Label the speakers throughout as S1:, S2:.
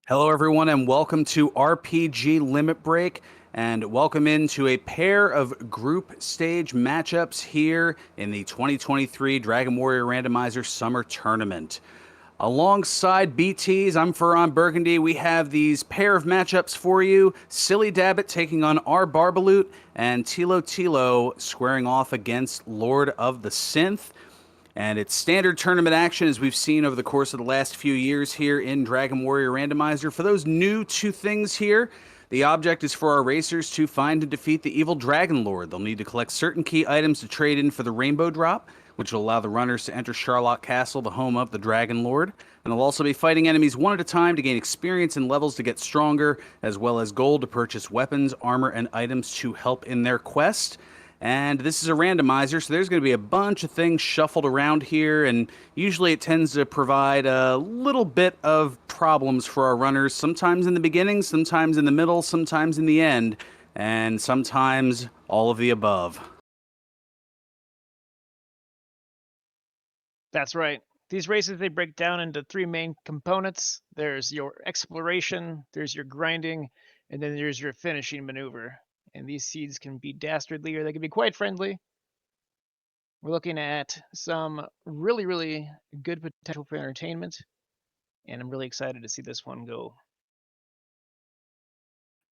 S1: Hello, everyone, and welcome to RPG Limit Break, and welcome into a pair of group stage matchups here in the 2023 Dragon Warrior Randomizer Summer Tournament. Alongside BTs, I'm Ferran Burgundy. We have these pair of matchups for you. sillydabbit taking on rBarbaloot, and Thilotilo squaring off against Lord of the Synth. And it's standard tournament action as we've seen over the course of the last few years here in Dragon Warrior Randomizer. For those new to things here, the object is for our racers to find and defeat the evil Dragon Lord. They'll need to collect certain key items to trade in for the Rainbow Drop, which will allow the runners to enter Charlotte Castle, the home of the Dragon Lord. And they'll also be fighting enemies one at a time to gain experience and levels to get stronger, as well as gold to purchase weapons, armor, and items to help in their quest. And this is a randomizer, so there's going to be a bunch of things shuffled around here, and usually it tends to provide a little bit of problems for our runners, sometimes in the beginning, sometimes in the middle, sometimes in the end, and sometimes all of the above.
S2: That's right. These races, they break down into three main components. There's your exploration, there's your grinding, and then there's your finishing maneuver. And these seeds can be dastardly or they can be quite friendly. We're looking at some really good potential for entertainment, and I'm really excited to see this one go.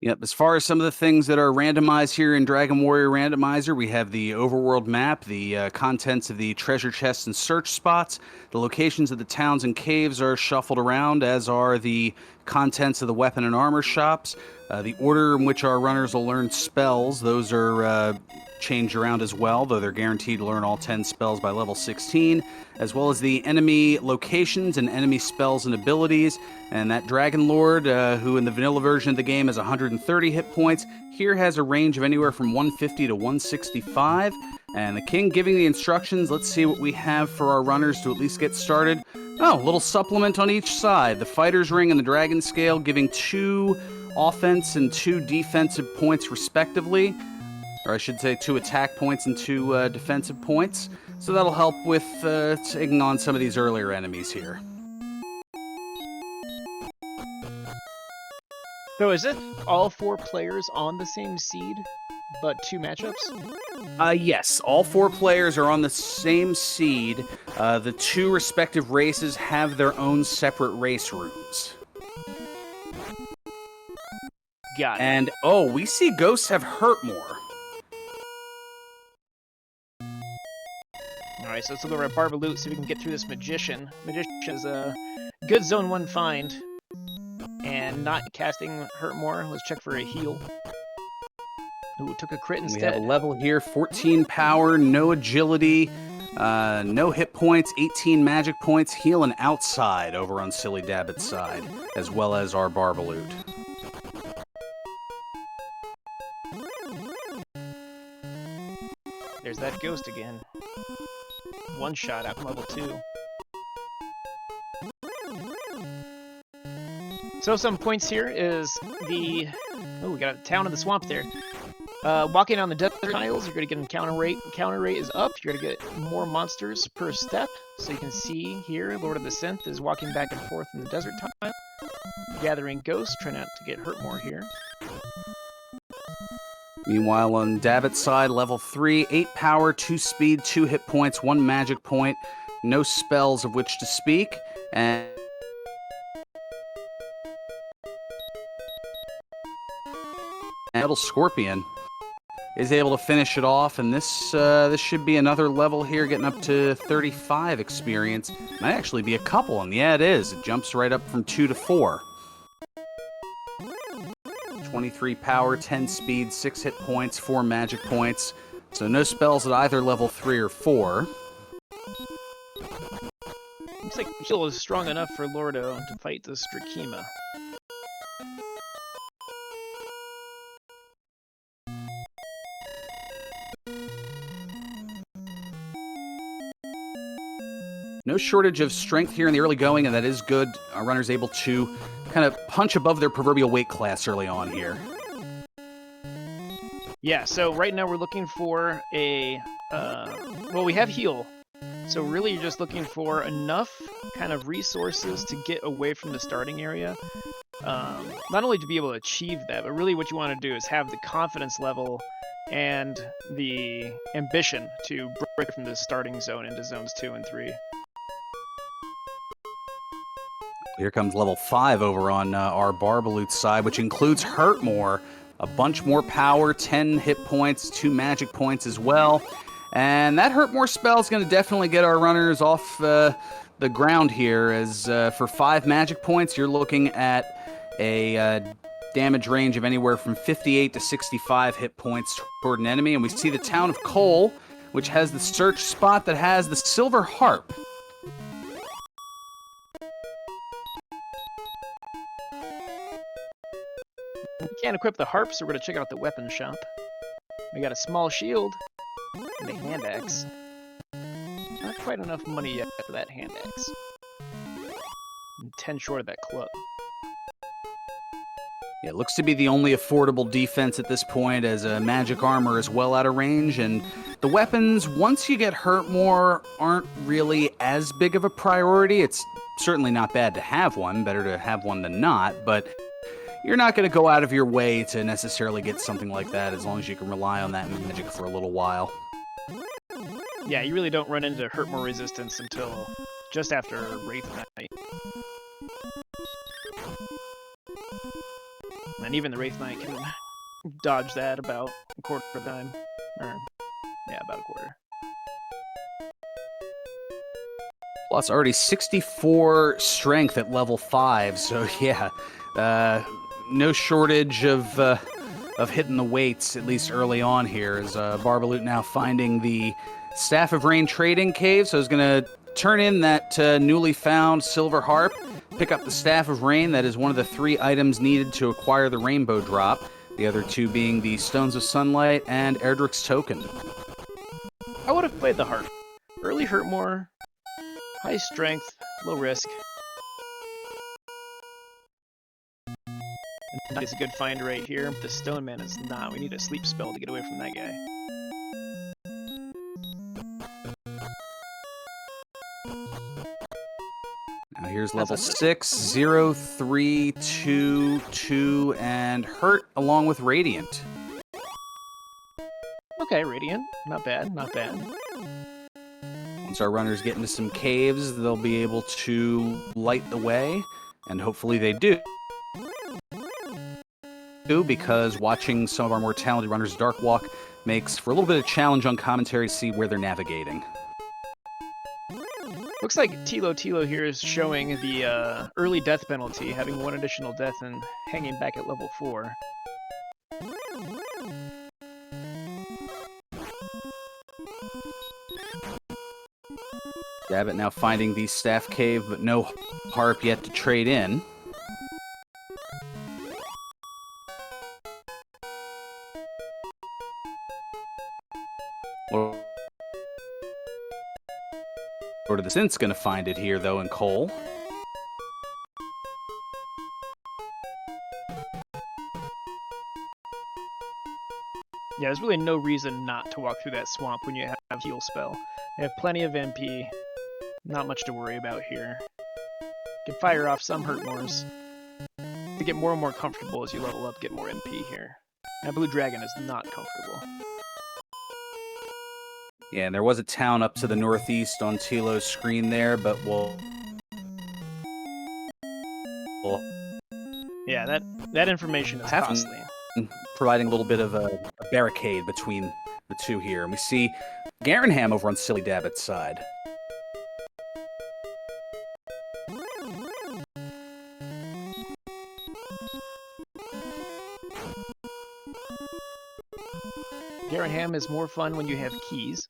S1: Yep, as far as some of the things that are randomized here in Dragon Warrior Randomizer, we have the overworld map, the contents of the treasure chests and search spots. The locations of the towns and caves are shuffled around, as are the contents of the weapon and armor shops. The order in which our runners will learn spells, those are changed around as well, though they're guaranteed to learn all 10 spells by level 16, as well as the enemy locations and enemy spells and abilities. And that Dragon Lord, who in the vanilla version of the game has 130 hit points, here has a range of anywhere from 150 to 165. And the king giving the instructions. Let's see what we have for our runners to at least get started. Oh, a little supplement on each side. The fighter's ring and the dragon scale giving 2 offense and 2 defensive points respectively. Or I should say 2 attack points and 2 defensive points. So that'll help with taking on some of these earlier enemies here.
S2: So is it all 4 players on the same seed, but 2 matchups?
S1: Yes, all 4 players are on the same seed. The 2 respective races have their own separate race rooms.
S2: Got it.
S1: And, oh, we see ghosts have hurt more.
S2: Alright, so let's look over at rBarbaloot, see if we can get through this Magician. Magician is a good Zone 1 find. And not casting hurt more. Let's check for a heal. Ooh, took a crit instead.
S1: We have a level here, 14 power, no agility, no hit points, 18 magic points, healing outside over on sillydabbit's side, as well as rBarbaloot.
S2: There's that ghost again. One shot out from level 2. So some points here is the... Oh, we got a town in the swamp there. Walking on the desert tiles, you're going to get an encounter rate. Encounter rate is up. You're going to get more monsters per step. So you can see here, Lord of the Synth is walking back and forth in the desert tile. Gathering ghosts, trying not to get hurt more here.
S1: Meanwhile, on Dabbit's side, level 3, 8 power, 2 speed, 2 hit points, 1 magic point, no spells of which to speak, and Metal Scorpion is able to finish it off, and this should be another level here, getting up to 35 experience. Might actually be a couple, and yeah, it is. It jumps right up from 2 to 4. 23 power, 10 speed, 6 hit points, 4 magic points. So no spells at either level 3 or 4.
S2: Looks like heal is strong enough for Lordo to fight the Strakima.
S1: No shortage of strength here in the early going, and that is good. Our runner's able to kind of punch above their proverbial weight class early on here.
S2: Yeah, so right now we're looking for a... well, we have heal. So really you're just looking for enough kind of resources to get away from the starting area not only to be able to achieve that, but really what you want to do is have the confidence level and the ambition to break from the starting zone into zones 2 and 3.
S1: Here comes level 5 over on our rBarbaloot side, which includes Hurt More, a bunch more power, 10 hit points, 2 magic points as well. And that Hurt More spell is going to definitely get our runners off the ground here, as for 5 magic points, you're looking at a damage range of anywhere from 58 to 65 hit points toward an enemy. And we see the town of Cole, which has the search spot that has the silver harp.
S2: We can't equip the harp, so we're going to check out the weapon shop. We got a small shield and a hand axe. Not quite enough money yet for that hand axe. I'm 10 short of that club.
S1: Yeah, it looks to be the only affordable defense at this point, as magic armor is well out of range, and the weapons, once you get hurt more, aren't really as big of a priority. It's certainly not bad to have one, better to have one than not, but you're not going to go out of your way to necessarily get something like that as long as you can rely on that magic for a little while.
S2: Yeah, you really don't run into hurt more resistance until just after Wraith Knight. And even the Wraith Knight can dodge that about a quarter of the time. Or, yeah, about a quarter.
S1: Plus, already 64 strength at level 5, so yeah, no shortage of hitting the weights, at least early on here, as rBarbaloot now finding the Staff of Rain trading cave, so he's going to turn in that newly found silver harp, pick up the Staff of Rain. That is one of the 3 items needed to acquire the rainbow drop, the other 2 being the Stones of Sunlight and Erdrick's Token.
S2: I would have played the harp. Early hurt more, high strength, low risk. And it's a good find right here. The Stone Man is not. We need a sleep spell to get away from that guy.
S1: Now here's level 6, 0, 3, 2, 2, and Hurt along with Radiant.
S2: Okay, Radiant. Not bad, not bad.
S1: Once our runners get into some caves, they'll be able to light the way, and hopefully they do, because watching some of our more talented runners Dark Walk makes for a little bit of challenge on commentary to see where they're navigating.
S2: Looks like Thilotilo here is showing the early death penalty, having 1 additional death and hanging back at level 4.
S1: Dabbit now finding the staff cave, but no harp yet to trade in. LordoftheSynth's going to find it here, though, in Cole.
S2: Yeah, there's really no reason not to walk through that swamp when you have heal spell. They have plenty of MP. Not much to worry about here. You can fire off some hurt mores. To get more and more comfortable as you level up, get more MP here. Now Blue Dragon is not comfortable.
S1: Yeah, and there was a town up to the northeast on Tilo's screen there, but we'll...
S2: Yeah, that information is costly.
S1: Providing a little bit of a barricade between the two here. And we see Garenham over on sillydabbit's side.
S2: Garenham is more fun when you have keys.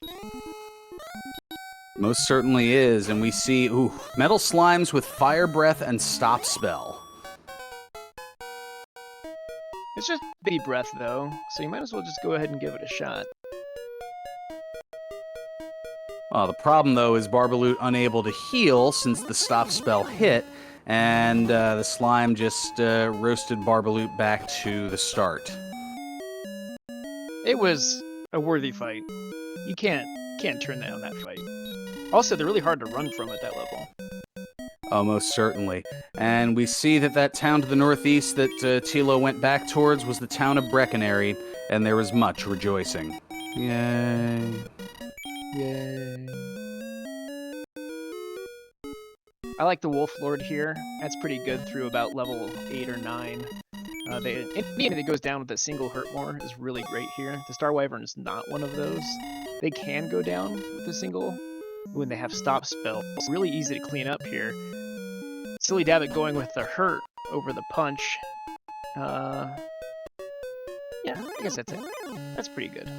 S1: Most certainly is, and we see, Metal Slimes with Fire Breath and Stop Spell.
S2: It's just baby breath, though, so you might as well just go ahead and give it a shot.
S1: The problem, though, is rBarbaloot unable to heal since the Stop Spell hit, and the slime just roasted rBarbaloot back to the start.
S2: It was a worthy fight. You can't turn down that fight. Also, they're really hard to run from at that level.
S1: Oh, most certainly. And we see that that town to the northeast that Tilo went back towards was the town of Breckenary, and there was much rejoicing. Yay.
S2: Yay. I like the Wolf Lord here. That's pretty good through about level 8 or 9. Anything that goes down with a single hurt more is really great here. The Star Wyvern is not one of those. They can go down with a single when they have stop spells. It's really easy to clean up here. Silly Dabbit going with the hurt over the punch. Yeah, I guess that's it. That's pretty good.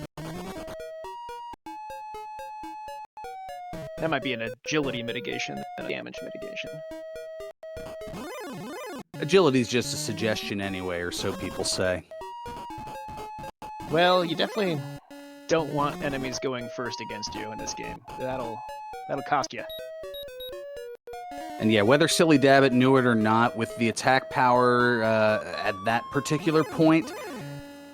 S2: That might be an agility mitigation than a damage mitigation.
S1: Agility's just a suggestion anyway, or so people say.
S2: Well, you definitely don't want enemies going first against you in this game. That'll cost you.
S1: And yeah, whether Silly Dabbit knew it or not, with the attack power at that particular point,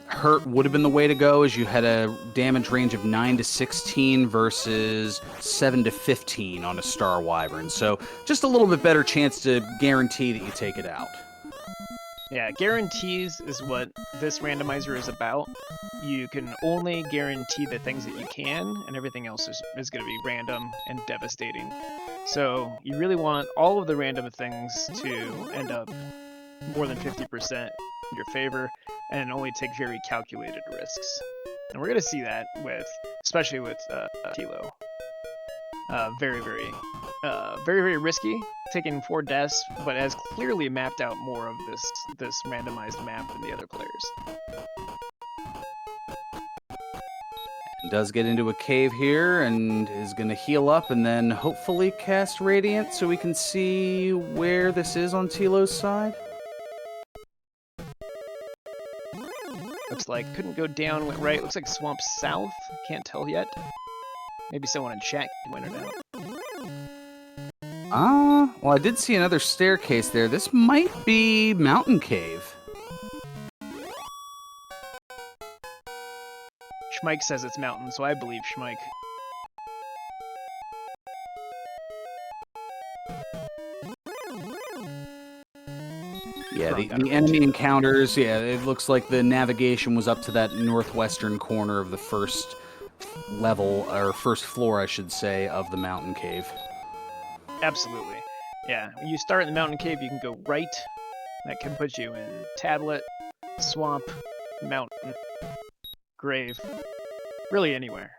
S1: hurt would have been the way to go, as you had a damage range of 9 to 16 versus 7 to 15 on a Star Wyvern. So just a little bit better chance to guarantee that you take it out.
S2: Yeah, guarantees is what this randomizer is about. You can only guarantee the things that you can, and everything else is going to be random and devastating. So you really want all of the random things to end up more than 50% in your favor, and only take very calculated risks. And we're going to see that especially with Tilo. Very, very risky, taking 4 deaths, but has clearly mapped out more of this randomized map than the other players.
S1: Does get into a cave here and is going to heal up and then hopefully cast Radiant so we can see where this is on Tilo's side.
S2: Looks like couldn't go down, went right. Looks like swamp south. Can't tell yet. Maybe someone in chat can win it out.
S1: Well, I did see another staircase there. This might be Mountain Cave.
S2: Schmike says it's mountain, so I believe Schmike.
S1: Yeah, the enemy encounters, yeah, it looks like the navigation was up to that northwestern corner of the first level, or first floor, I should say, of the Mountain Cave.
S2: Absolutely. Yeah, when you start in the Mountain Cave, you can go right. That can put you in Tablet, Swamp, Mountain, Grave, really anywhere.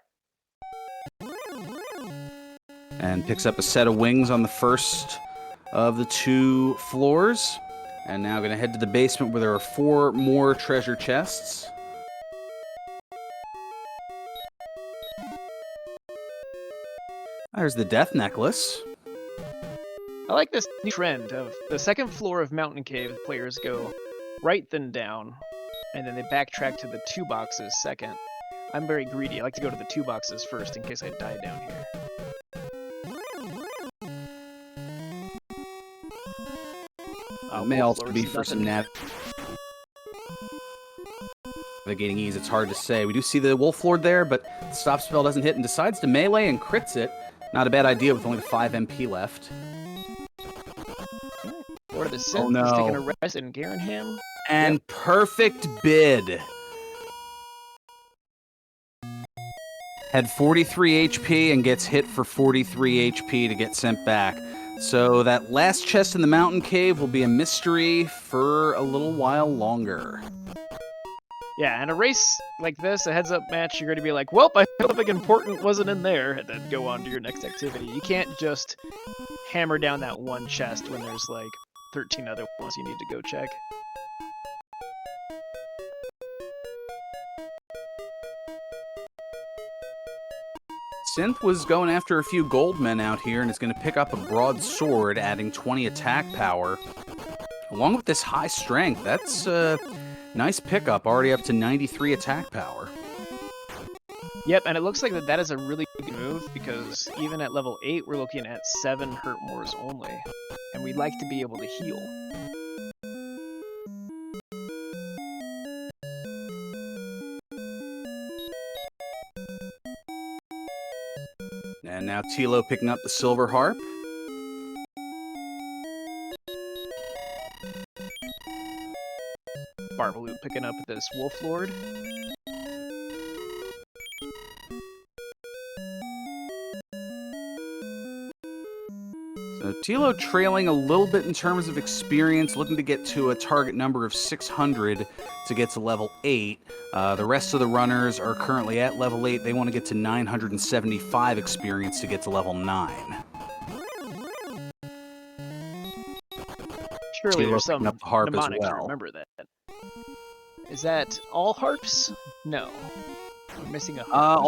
S1: And picks up a set of wings on the first of the 2 floors. And now going to head to the basement where there are 4 more treasure chests. There's the Death Necklace.
S2: I like this new trend of the second floor of Mountain Cave, players go right then down, and then they backtrack to the 2 boxes second. I'm very greedy. I like to go to the 2 boxes first in case I die down here.
S1: It may also be for some navigating ease. It's hard to say. We do see the Wolf Lord there, but the stop spell doesn't hit and decides to melee and crits it. Not a bad idea with only the 5 MP left.
S2: Lord of the Synth is taking a rest in Garenham.
S1: And perfect bid. Had 43 HP and gets hit for 43 HP to get sent back. So that last chest in the Mountain Cave will be a mystery for a little while longer.
S2: Yeah, and a race like this, a heads-up match, you're going to be like, well, I feel something important wasn't in there, and then go on to your next activity. You can't just hammer down that one chest when there's like 13 other ones you need to go check.
S1: Synth was going after a few gold men out here and is going to pick up a broadsword, adding 20 attack power. Along with this high strength, that's a nice pickup, already up to 93 attack power.
S2: Yep, and it looks like that is a really good move, because even at level 8, we're looking at 7 hurt mores only. And we'd like to be able to heal.
S1: And now Tilo picking up the silver harp.
S2: rBarbaloot picking up this Wolf Lord.
S1: So Tilo trailing a little bit in terms of experience, looking to get to a target number of 600 to get to level 8. The rest of the runners are currently at level 8. They want to get to 975 experience to get to level 9.
S2: Surely
S1: Tilo
S2: there's some
S1: picking up the harp as
S2: mnemonics to
S1: well.
S2: remember that. Is that all harps? No. We're missing a harp.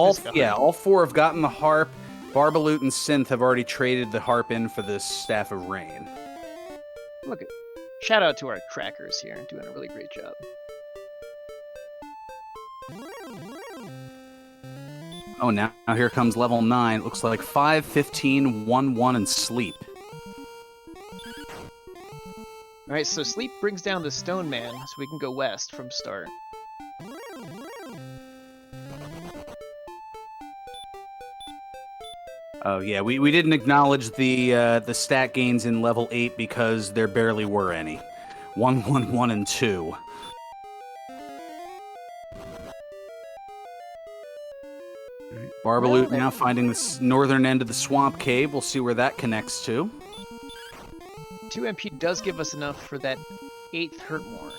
S1: All 4 have gotten the harp. Barbaloot and Synth have already traded the harp in for the Staff of Rain.
S2: Look at, shout out to our trackers here, doing a really great job.
S1: Oh, now here comes level 9. It looks like 5, 15, 1, 1, and Sleep.
S2: Alright, so Sleep brings down the Stone Man, so we can go west from start.
S1: Oh yeah, we didn't acknowledge the stat gains in level 8 because there barely were any. 1, 1, 1, and 2. Barbaloot now finding the northern end of the swamp cave. We'll see where that connects to.
S2: 2 MP does give us enough for that 8th Hurtmore.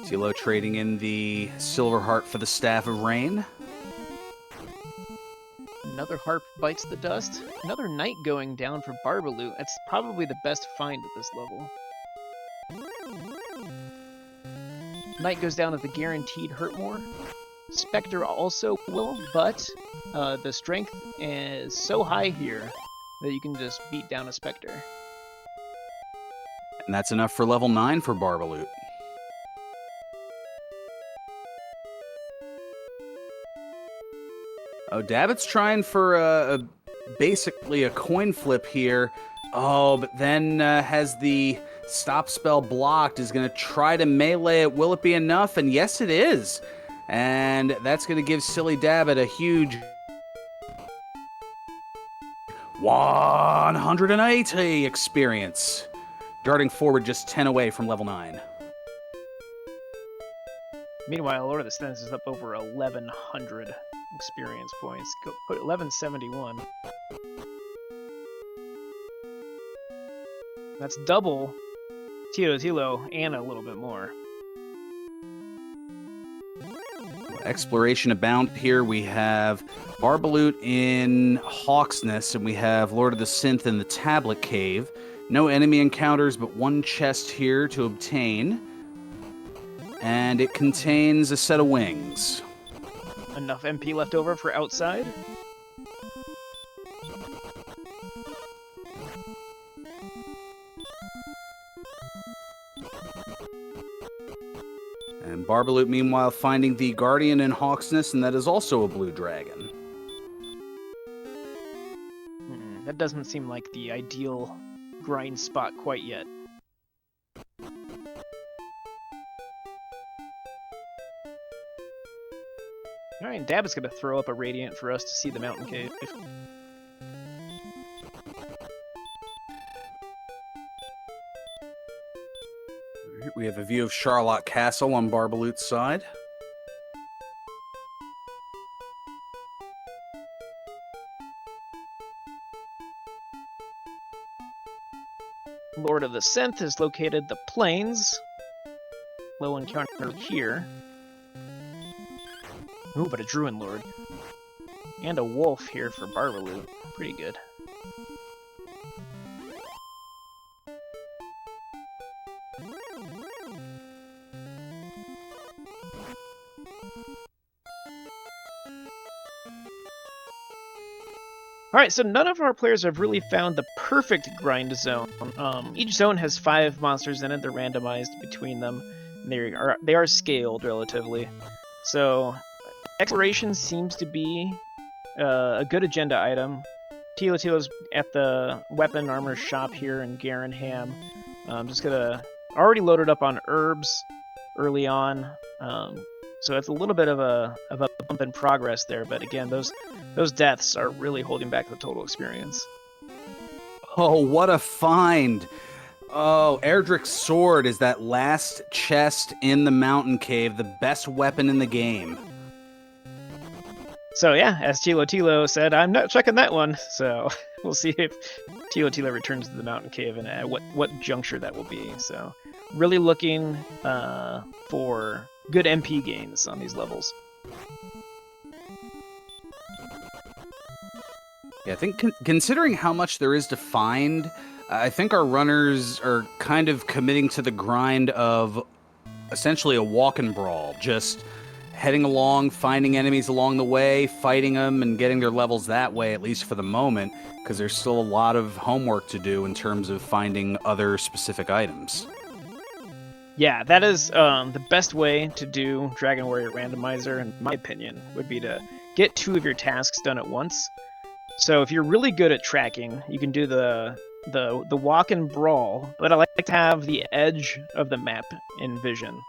S1: Tilo trading in the Silver Heart for the Staff of Rain.
S2: Another harp bites the dust. Another knight going down for rBarbaloot. That's probably the best find at this level. Knight goes down at the guaranteed Hurtmore. Spectre also will, but the strength is so high here that you can just beat down a Spectre.
S1: And that's enough for level 9 for rBarbaloot. Oh, Dabbit's trying for basically a coin flip here. Oh, but then has the stop spell blocked, is going to try to melee it. Will it be enough? And yes, it is. And that's going to give sillydabbit a huge 180 experience. Darting forward just 10 away from level 9.
S2: Meanwhile, LordoftheSynth is up over 1,100 experience points. Go put 1171. That's double Thilotilo and a little bit more.
S1: Exploration abound here. We have rBarbaloot in Hawksness, and we have LordoftheSynth in the Tablet Cave. No enemy encounters, but one chest here to obtain. And it contains a set of wings.
S2: Enough MP left over for outside.
S1: And rBarbaloot, meanwhile, finding the Guardian in Hawksness, and that is also a blue dragon.
S2: That doesn't seem like the ideal grind spot quite yet. Alright, Dabbit's gonna throw up a Radiant for us to see the mountain cave.
S1: We have a view of Charlotte Castle on rBarbaloot's side.
S2: LordoftheSynth has located the plains. Low encounter here. Ooh, but a Druid Lord. And a wolf here for rBarbaloot. Pretty good. Alright, so none of our players have really found the perfect grind zone. Each zone has 5 monsters in it. They're randomized between them. They are scaled relatively. So exploration seems to be a good agenda item. Thilotilo's at the weapon armor shop here in Garenham. Just gonna already loaded up on herbs early on. So it's a little bit of a bump in progress there, but again, those deaths are really holding back the total experience.
S1: Oh, what a find! Oh, Erdrick's sword is that last chest in the mountain cave, the best weapon in the game.
S2: So yeah, as Thilotilo said, I'm not checking that one. So we'll see if Thilotilo returns to the mountain cave and at what juncture that will be. So really looking for good MP gains on these levels.
S1: Yeah, I think considering how much there is to find, I think our runners are kind of committing to the grind of essentially a walk and brawl, just heading along, finding enemies along the way, fighting them, and getting their levels that way, at least for the moment, because there's still a lot of homework to do in terms of finding other specific items.
S2: Yeah, that is the best way to do Dragon Warrior Randomizer, in my opinion, would be to get 2 of your tasks done at once. So if you're really good at tracking, you can do the walk and brawl, but I like to have the edge of the map in vision.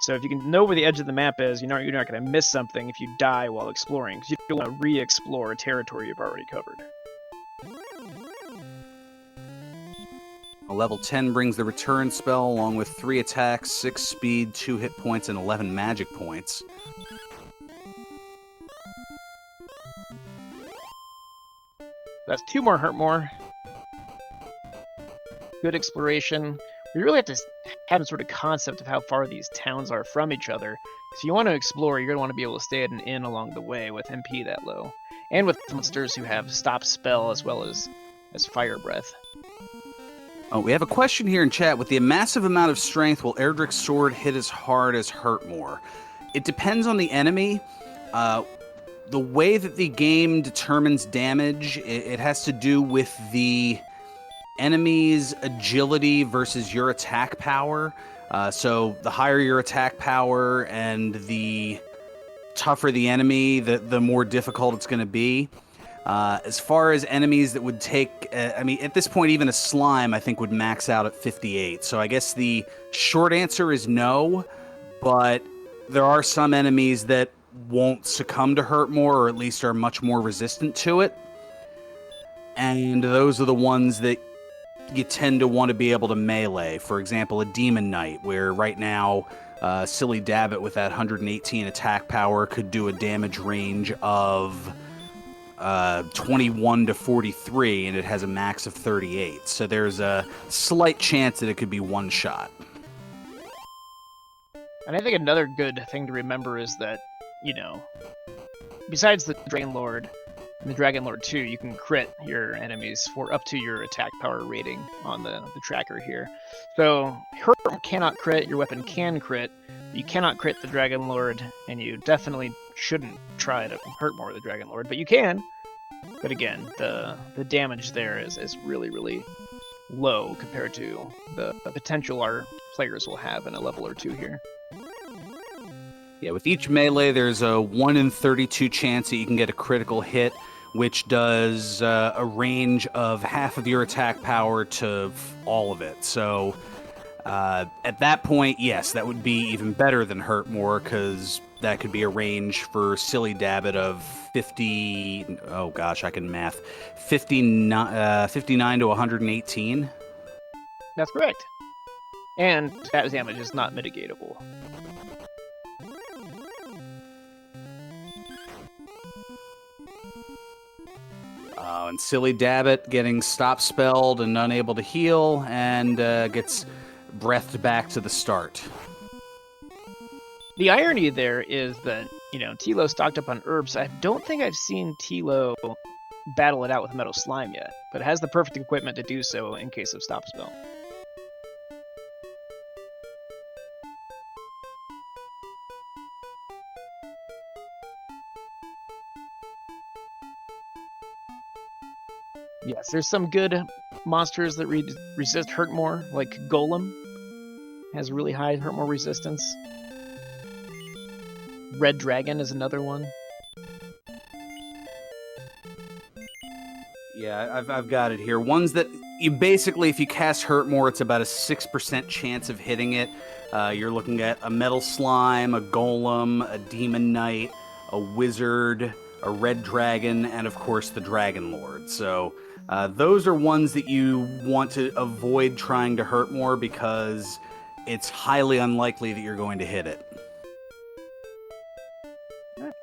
S2: So if you can know where the edge of the map is, you're not going to miss something if you die while exploring, because you don't want to re-explore a territory you've already covered.
S1: A level 10 brings the return spell along with 3 attacks, 6 speed, 2 hit points, and 11 magic points.
S2: That's 2 more hurt more. Good exploration. We really have to have a sort of concept of how far these towns are from each other. If you want to explore, you're going to want to be able to stay at an inn along the way with MP that low. And with monsters who have stop spell as well as fire breath.
S1: Oh, we have a question here in chat. With the massive amount of strength, will Erdrick's sword hit as hard as Hurtmore? It depends on the enemy. The way that the game determines damage, it has to do with the enemy's agility versus your attack power. So the higher your attack power and the tougher the enemy, the more difficult it's going to be. As far as enemies that would take, I mean, at this point, even a slime, I think, would max out at 58. So I guess the short answer is no, but there are some enemies that won't succumb to Hurtmore, or at least are much more resistant to it. And those are the ones that you tend to want to be able to melee. For example, a Demon Knight, where right now, sillydabbit with that 118 attack power could do a damage range of 21 to 43, and it has a max of 38. So there's a slight chance that it could be one shot.
S2: And I think another good thing to remember is that, besides the Dragon Lord and the Dragon Lord 2, you can crit your enemies for up to your attack power rating on the tracker here. So Hurt cannot crit, your weapon can crit, you cannot crit the Dragon Lord, and you definitely shouldn't try to hurt more the Dragon Lord, but you can. But again, the damage there is really, really low compared to the potential our players will have in a level or 2 here.
S1: Yeah, with each melee, there's a 1 in 32 chance that you can get a critical hit, which does a range of half of your attack power to all of it. So at that point, yes, that would be even better than Hurtmore, because that could be a range for sillydabbit of 50... Oh gosh, I can math. 59 to 118.
S2: That's correct. And that damage is not mitigatable.
S1: And sillydabbit getting stop spelled and unable to heal, and gets breathed back to the start.
S2: The irony there is that, Tilo stocked up on herbs. I don't think I've seen Tilo battle it out with Metal Slime yet, but it has the perfect equipment to do so in case of stop spell. Yes, there's some good monsters that resist Hurtmore, like Golem has really high Hurtmore resistance. Red Dragon is another one.
S1: Yeah, I've got it here. Ones that you basically, if you cast Hurtmore, it's about a 6% chance of hitting it. You're looking at a Metal Slime, a Golem, a Demon Knight, a wizard, a red dragon, and of course the Dragon Lord. So those are ones that you want to avoid trying to hurt more because it's highly unlikely that you're going to hit it.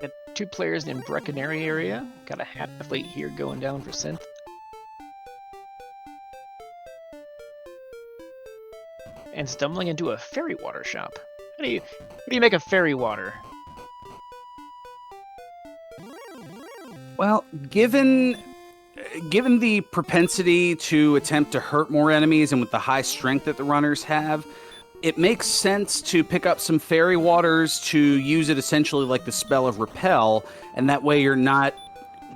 S2: Got 2 players in Brecconary area. Got a half-late here going down for Synth. And stumbling into a fairy water shop. How do you make a fairy water?
S1: Well, given the propensity to attempt to hurt more enemies and with the high strength that the runners have, it makes sense to pick up some fairy waters to use it essentially like the spell of repel, and that way you're not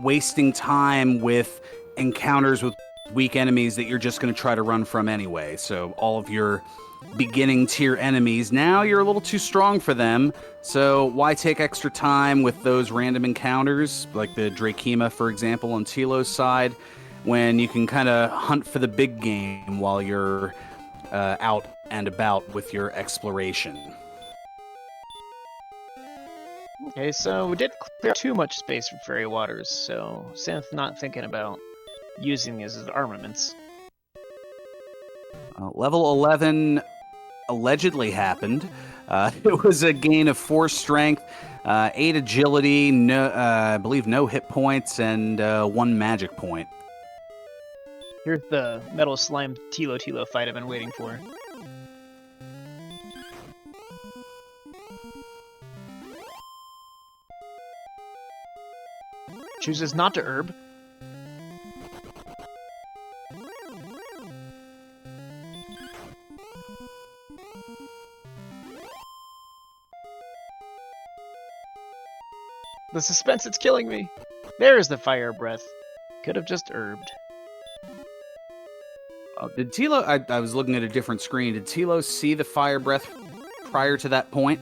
S1: wasting time with encounters with weak enemies that you're just going to try to run from anyway. So all of your beginning tier enemies, now you're a little too strong for them, so why take extra time with those random encounters, like the Drakema, for example, on Tilo's side, when you can kind of hunt for the big game while you're out and about with your exploration.
S2: Okay, so we did clear too much space for fairy waters, so Synth not thinking about using these as armaments.
S1: Level 11 allegedly happened. It was a gain of 4 strength, 8 agility, I believe no hit points, and 1 magic point.
S2: Here's the metal slime Thilotilo fight I've been waiting for. Chooses not to herb. The suspense, it's killing me. There's the fire breath. Could have just herbed.
S1: Did Tilo... I was looking at a different screen. Did Tilo see the fire breath prior to that point?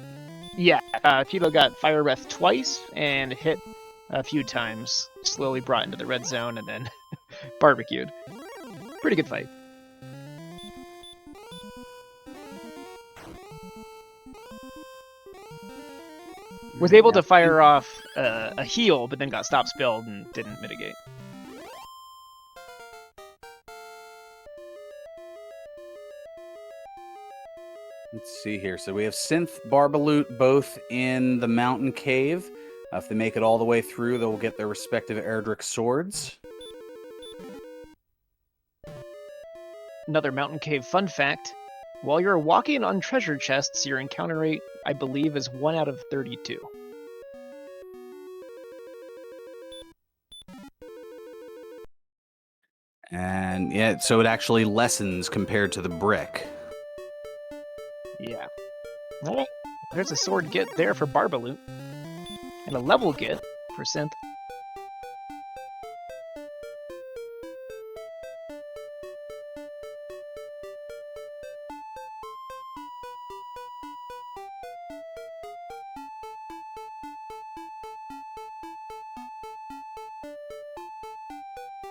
S2: Yeah, Tilo got fire breath twice and hit a few times. Slowly brought into the red zone and then barbecued. Pretty good fight. Was able to fire off a heal, but then got stop spelled and didn't mitigate.
S1: Let's see here. So we have Synth, Barbaloot, both in the mountain cave. If they make it all the way through, they'll get their respective Erdrick swords.
S2: Another mountain cave fun fact. While you're walking on treasure chests, your encounter rate, I believe, is 1 out of 32.
S1: And yeah, so it actually lessens compared to the brick.
S2: Yeah. Alright, there's a sword get there for Barbaloot. And a level get for Synth.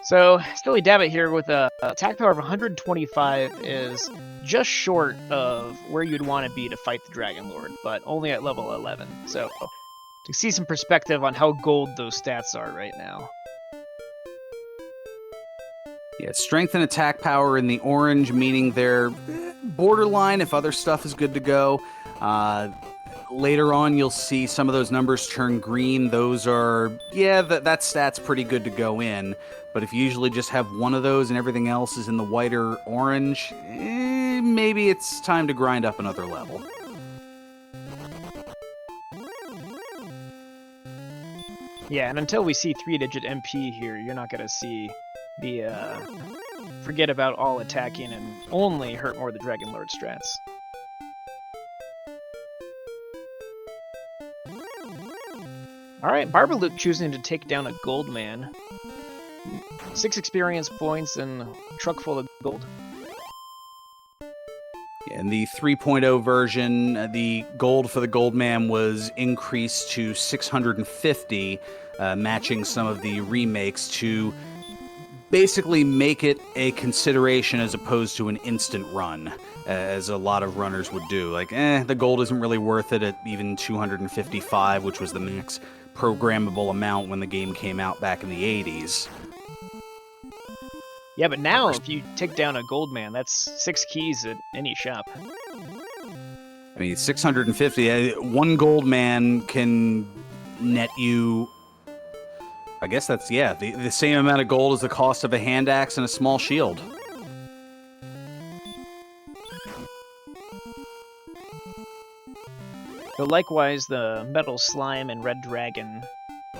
S2: So, sillydabbit here with a attack power of 125 is just short of where you'd want to be to fight the Dragon Lord, but only at level 11. So, to see some perspective on how gold those stats are right now.
S1: Yeah, strength and attack power in the orange, meaning they're borderline if other stuff is good to go. Later on, you'll see some of those numbers turn green. Those are, yeah, that stat's pretty good to go in. But if you usually just have one of those and everything else is in the whiter orange, maybe it's time to grind up another level.
S2: Yeah, and until we see 3-digit MP here, you're not going to see the forget about all attacking and only hurt more the Dragon Lord strats. Alright, Barbaloot choosing to take down a gold man. 6 experience points and a truck full of gold.
S1: In the 3.0 version, the gold for the gold man was increased to 650, matching some of the remakes to basically make it a consideration as opposed to an instant run, as a lot of runners would do. Like, the gold isn't really worth it at even 255, which was the max programmable amount when the game came out back in the 80s.
S2: Yeah, but now if you take down a gold man, that's 6 keys at any shop.
S1: I mean, 650. One gold man can net you, I guess that's, yeah, the same amount of gold as the cost of a hand axe and a small shield.
S2: So likewise, the Metal Slime and Red Dragon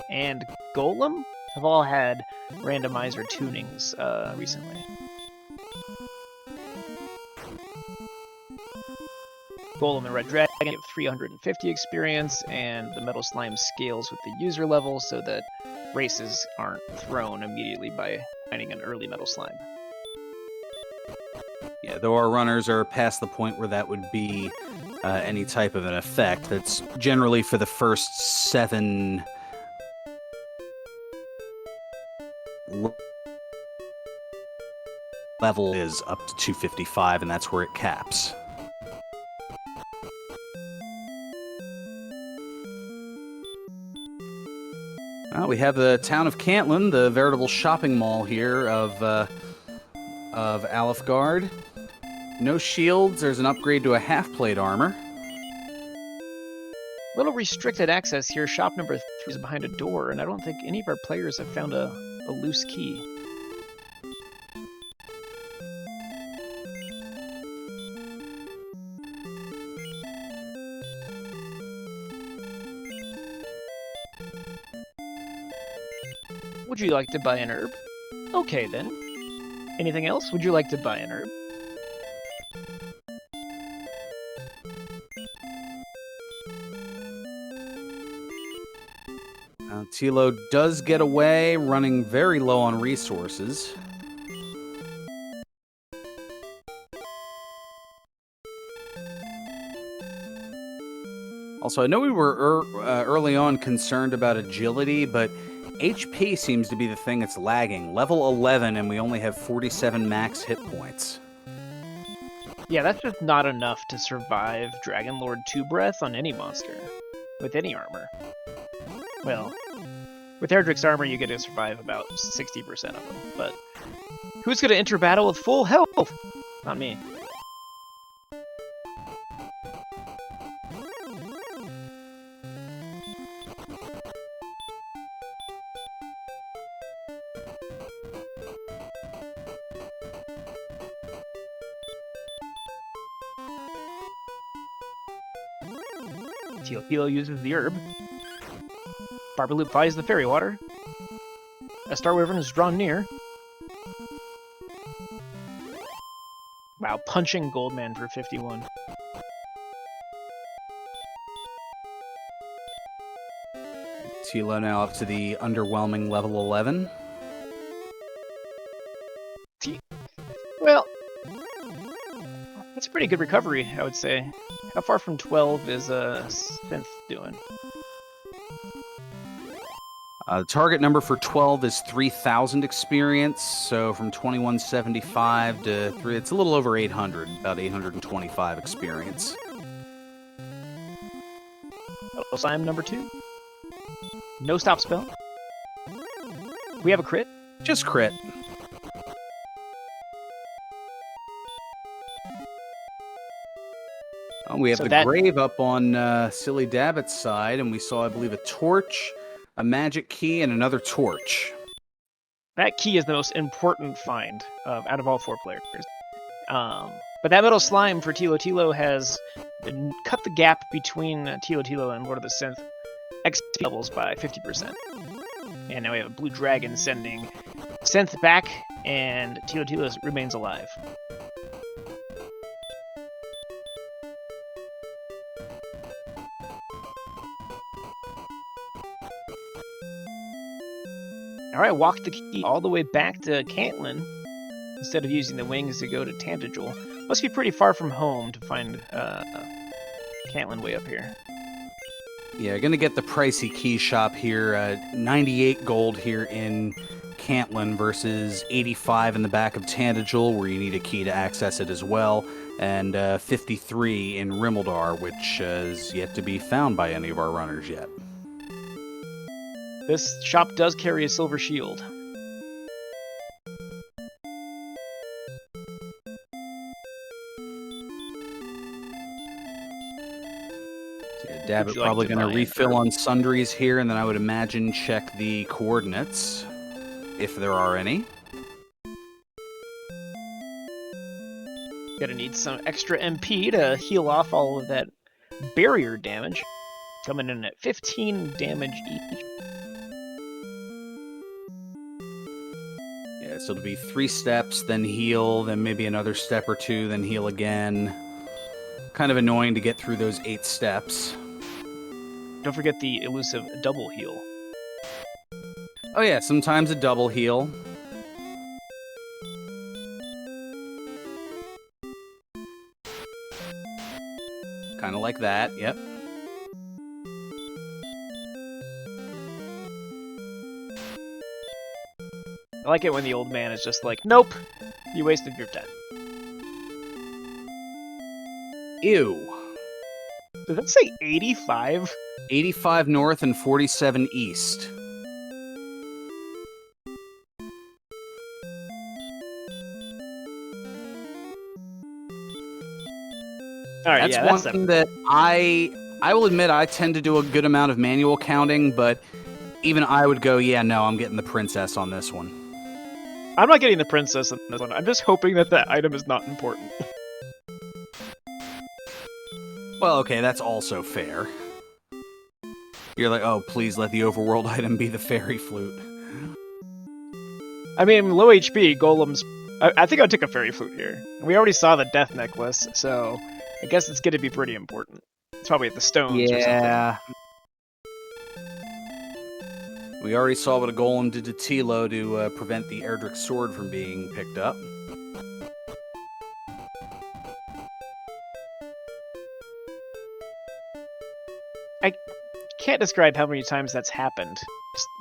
S2: and Golem have all had randomizer tunings recently. Golem and Red Dragon have 350 experience, and the Metal Slime scales with the user level so that races aren't thrown immediately by finding an early Metal Slime.
S1: Yeah, though our runners are past the point where that would be any type of an effect. That's generally for the first 7 level is up to 255, and that's where it caps. We have the town of Cantlin, the veritable shopping mall here of Alfgard. No shields. There's an upgrade to a half-plate armor.
S2: Little restricted access here. Shop number 3 is behind a door, and I don't think any of our players have found a loose key. Would you like to buy an herb? Okay, then. Anything else? Would you like to buy an herb?
S1: Tilo does get away, running very low on resources. Also, I know we were early on concerned about agility, but HP seems to be the thing that's lagging. Level 11, and we only have 47 max hit points.
S2: Yeah, that's just not enough to survive Dragon Lord 2 Breath on any monster, with any armor. Well, with Erdrick's armor, you get to survive about 60% of them, but who's going to enter battle with full health? Not me. Thilotilo uses the herb. rBarbaloot buys the fairy water. A Star Wyvern is drawn near. Wow, punching Goldman for 51.
S1: Tilo now up to the underwhelming level 11.
S2: Well, that's a pretty good recovery, I would say. How far from 12 is Synth doing?
S1: The target number for 12 is 3,000 experience, so from 2175 to 3, it's a little over 800, about 825 experience.
S2: Slime number 2. No stop spell. We have a crit.
S1: Just crit. We have the grave up on sillydabbit's side, and we saw, I believe, a torch, a magic key, and another torch.
S2: That key is the most important find out of all 4 players. But that metal slime for Thilotilo has cut the gap between Thilotilo and Lord of the Synth XP levels by 50%. And now we have a blue dragon sending Synth back, and Thilotilo remains alive. Alright, walk the key all the way back to Cantlin instead of using the wings to go to Tantagel. Must be pretty far from home to find Cantlin way up here.
S1: Yeah, gonna get the pricey key shop here. 98 gold here in Cantlin versus 85 in the back of Tantagel, where you need a key to access it as well, and 53 in Rimmildar, which is yet to be found by any of our runners yet.
S2: This shop does carry a silver shield.
S1: Dabbit probably going to refill on sundries here, and then I would imagine check the coordinates, if there are any.
S2: Gonna need some extra MP to heal off all of that barrier damage. Coming in at 15 damage each.
S1: Yeah, so it'll be 3 steps, then heal, then maybe another step or 2, then heal again. Kind of annoying to get through those 8 steps.
S2: Don't forget the elusive double heal.
S1: Oh yeah, sometimes a double heal. Kind of like that, yep.
S2: I like it when the old man is just like, nope, you wasted your time.
S1: Ew.
S2: Did that say 85?
S1: 85 north and 47 east.
S2: All right,
S1: that's one thing that I will admit I tend to do a good amount of manual counting, but even I would go, yeah, no, I'm getting the princess on this one.
S2: I'm not getting the princess on this one. I'm just hoping that that item is not important.
S1: Well, okay, that's also fair. You're like, oh, please let the overworld item be the fairy flute.
S2: I mean, low HP, golems... I think I'd take a fairy flute here. We already saw the death necklace, so I guess it's going to be pretty important. It's probably at the stones or something.
S1: We already saw what a golem did to Thilo to prevent the Erdrick's sword from being picked up.
S2: I can't describe how many times that's happened.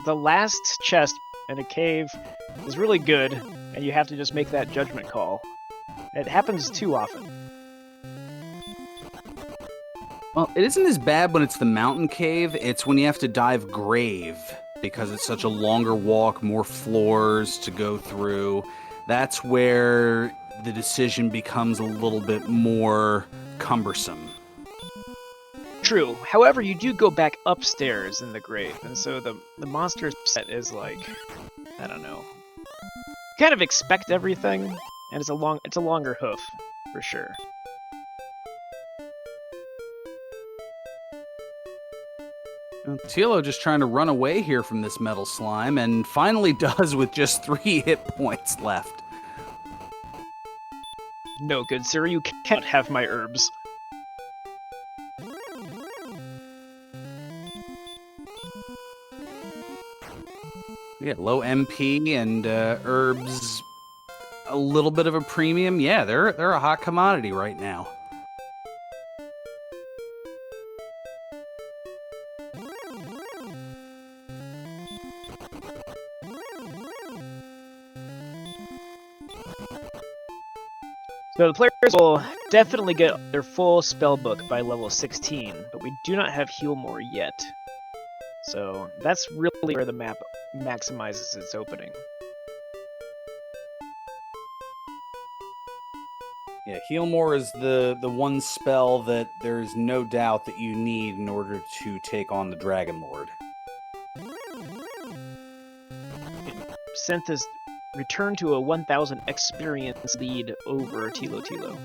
S2: The last chest in a cave is really good, and you have to just make that judgment call. It happens too often.
S1: Well, it isn't as bad when it's the mountain cave. It's when you have to dive grave, because it's such a longer walk, more floors to go through. That's where the decision becomes a little bit more cumbersome.
S2: True. However, you do go back upstairs in the grave, and so the monster set is like, I don't know. You kind of expect everything, and it's a longer hoof, for sure.
S1: Thilo just trying to run away here from this metal slime, and finally does with just 3 hit points left.
S2: No, good sir, you can't have my herbs.
S1: Yeah, low MP and herbs, a little bit of a premium. Yeah, they're a hot commodity right now.
S2: So the players will definitely get their full spell book by level 16, but we do not have Heal More yet. So that's really where the map maximizes its opening.
S1: Yeah, Heal More is the one spell that there's no doubt that you need in order to take on the Dragon Lord.
S2: Synth has returned to a 1,000 experience lead over Thilotilo.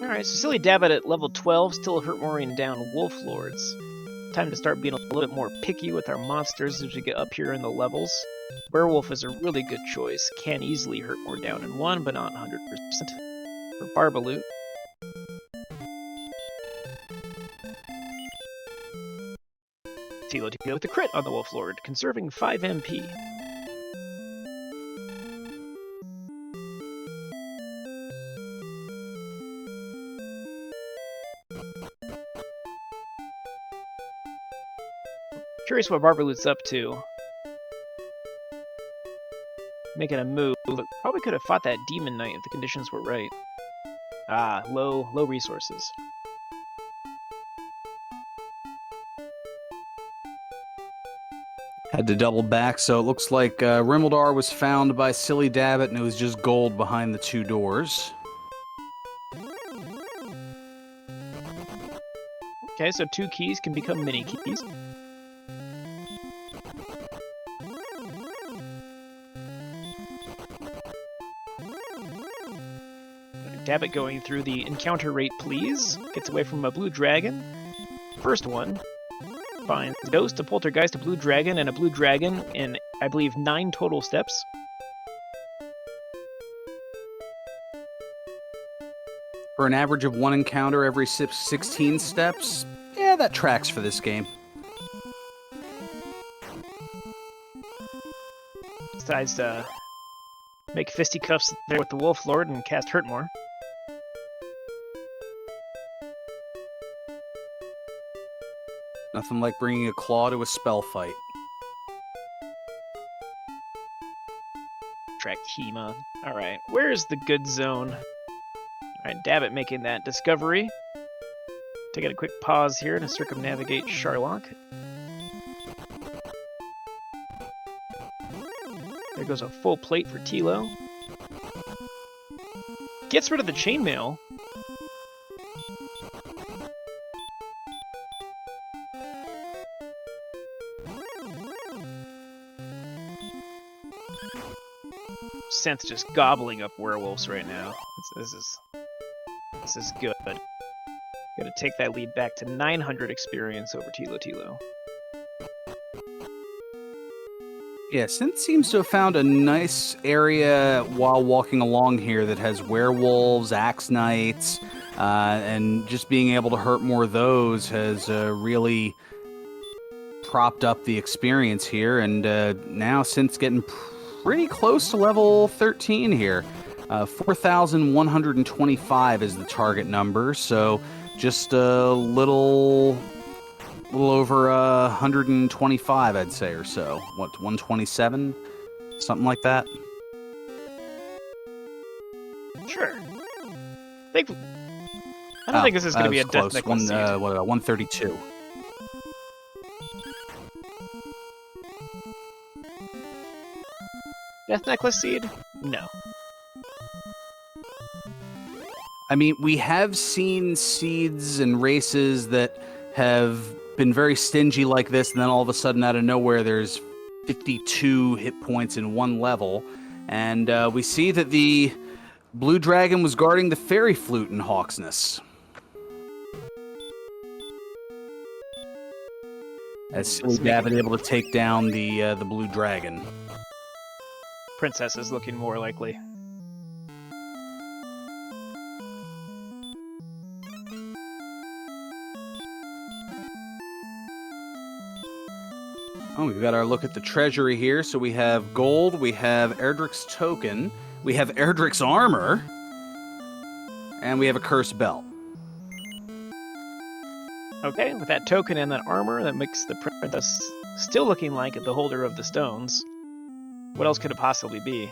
S2: Alright, so sillydabbit at level 12, still hurtmoring down wolf lords. Time to start being a little bit more picky with our monsters as we get up here in the levels. Werewolf is a really good choice, can easily hurt more down in 1, but not 100%. For rBarbaloot. Thilotilo with the crit on the wolf lord, conserving 5 MP. Curious what rBarbaloot's up to. Making a move. Probably could have fought that Demon Knight if the conditions were right. Ah, low resources.
S1: Had to double back, so it looks like Rimeldar was found by sillydabbit, and it was just gold behind the two doors.
S2: Okay, so 2 keys can become mini keys. Dabbit going through the encounter rate, please. Gets away from a blue dragon. First one finds a ghost, a poltergeist, a blue dragon, and a blue dragon in, I believe, 9 total steps.
S1: For an average of 1 encounter every 16 steps, yeah, that tracks for this game.
S2: Decides to make fisticuffs there with the Wolf Lord and cast Hurtmore.
S1: Nothing like bringing a claw to a spell fight.
S2: Track Hema. Alright, where's the good zone? Alright, Dabbit making that discovery. Taking a quick pause here to circumnavigate Sharlock. There goes a full plate for Tilo. Gets rid of the chainmail. Synth just gobbling up werewolves right now. This is good. Gotta take that lead back to 900 experience over Thilotilo.
S1: Yeah, Synth seems to have found a nice area while walking along here that has werewolves, axe knights, and just being able to hurt more of those has really propped up the experience here. And now Synth's getting pretty close to level 13 here. 4,125 is the target number, so just a little over 125, I'd say, or so. What, 127? Something like that?
S2: Sure. I don't think this is going to be a death necklace seed.
S1: 132.
S2: Death necklace seed? No.
S1: I mean, we have seen seeds and races that have been very stingy like this, and then all of a sudden, out of nowhere, there's 52 hit points in one level. And we see that the blue dragon was guarding the fairy flute in Hawksness. As sillydabbit able to take down the blue dragon.
S2: Princess is looking more likely.
S1: Oh, we've got our look at the treasury here. So we have gold, we have Erdrick's token, we have Erdrick's armor, and we have a cursed belt.
S2: Okay, with that token and that armor, that makes the princess still looking like the holder of the stones. What else could it possibly be?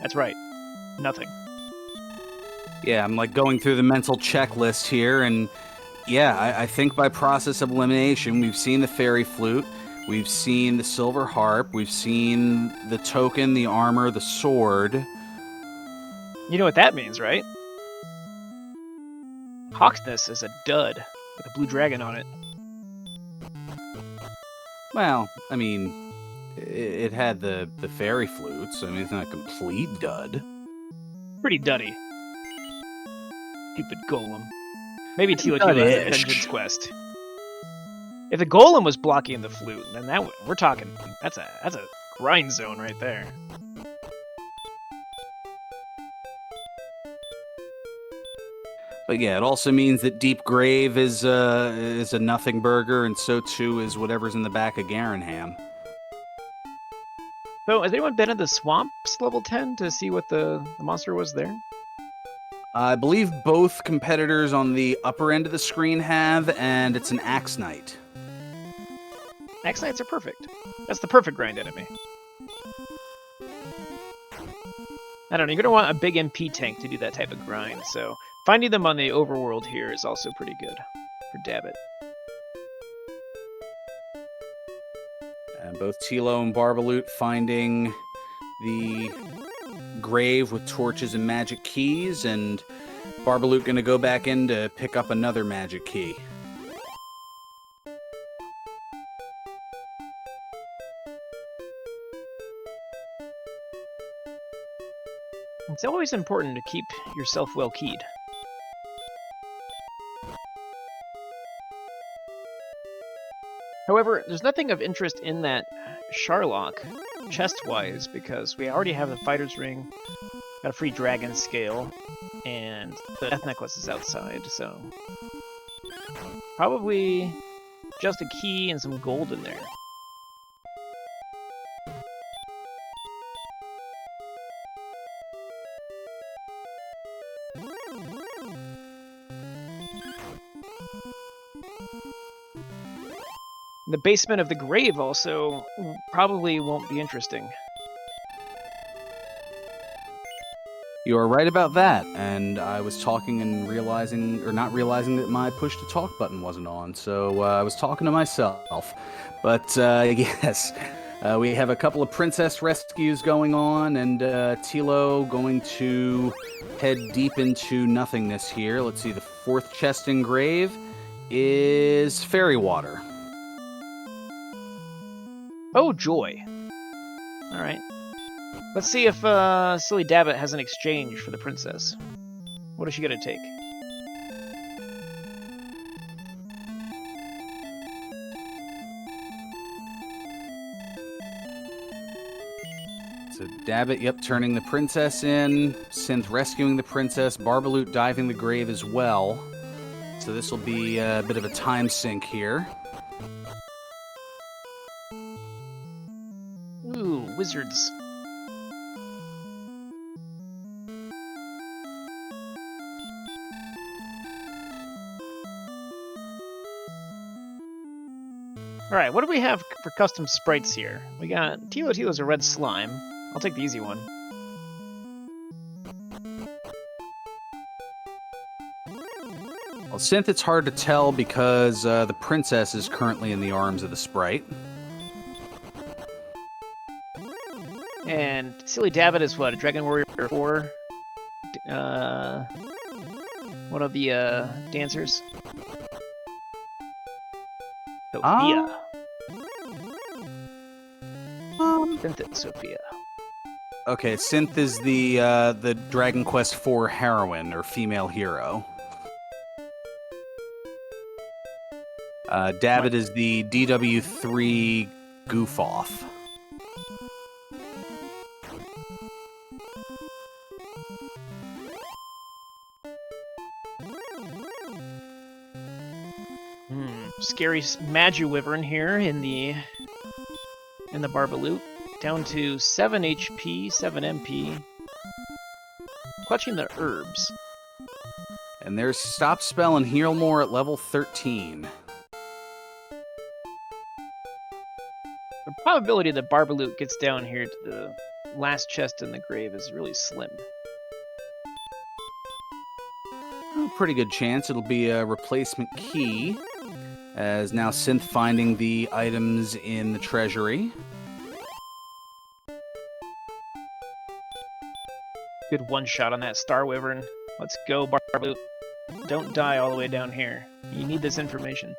S2: That's right. Nothing.
S1: Yeah, I'm like going through the mental checklist here, and yeah, I think by process of elimination, we've seen the fairy flute, we've seen the silver harp, we've seen the token, the armor, the sword.
S2: You know what that means, right? Hawksness is a dud with a blue dragon on it.
S1: Well, I mean, it had the fairy flute, so I mean, it's not a complete dud.
S2: Pretty duddy. Stupid golem. Maybe Thilotilo has a vengeance quest. If the golem was blocking the flute, then we're talking. That's a grind zone right there.
S1: But yeah, it also means that Deep Grave is a nothing burger, and so too is whatever's in the back of Garenham.
S2: So, has anyone been in the swamps level 10 to see what the monster was there?
S1: I believe both competitors on the upper end of the screen have, and it's an Axe Knight.
S2: Axe Knights are perfect. That's the perfect grind enemy. I don't know, you're going to want a big MP tank to do that type of grind, so finding them on the overworld here is also pretty good for Dabbit.
S1: And both Tilo and Barbaloot finding the grave with torches and magic keys, and Barbaloot going to go back in to pick up another magic key.
S2: It's always important to keep yourself well keyed. However, there's nothing of interest in that Sharlock, chest-wise, because we already have the Fighter's Ring, got a free Dragon Scale, and the Death Necklace is outside, so... probably just a key and some gold in there. The basement of the grave also probably won't be interesting.
S1: You are right about that, and I was talking and realizing, or not realizing, that my push to talk button wasn't on, so I was talking to myself. But yes, we have a couple of princess rescues going on, and Tilo going to head deep into nothingness here. Let's see, the fourth chest in grave is fairy water.
S2: Oh, joy. Alright. Let's see if sillydabbit has an exchange for the princess. What is she gonna take?
S1: So Dabbit, yep, turning the princess in. Synth rescuing the princess. Barbaloot diving the grave as well. So this will be a bit of a time sink here.
S2: Ooh, wizards. Alright, what do we have for custom sprites here? We got Thilotilo's a red slime. I'll take the easy one.
S1: Well, Synth, it's hard to tell because the princess is currently in the arms of the sprite.
S2: And sillydabbit is what? A Dragon Warrior 4? One of the dancers? Sophia. Synth and Sophia.
S1: Okay, Synth is the Dragon Quest IV heroine, or female hero. Dabbit is the DW3 goof-off.
S2: Scary Magiwyvern here in the Barbaloot. Down to 7 HP, 7 MP. Clutching the herbs.
S1: And there's Stop Spell and Heal More at level 13.
S2: The probability that Barbaloot gets down here to the last chest in the grave is really slim.
S1: Pretty good chance it'll be a replacement key, as now Synth finding the items in the treasury.
S2: Good one shot on that Star Wyvern. Let's go, Barbaloot. Don't die all the way down here. You need this information.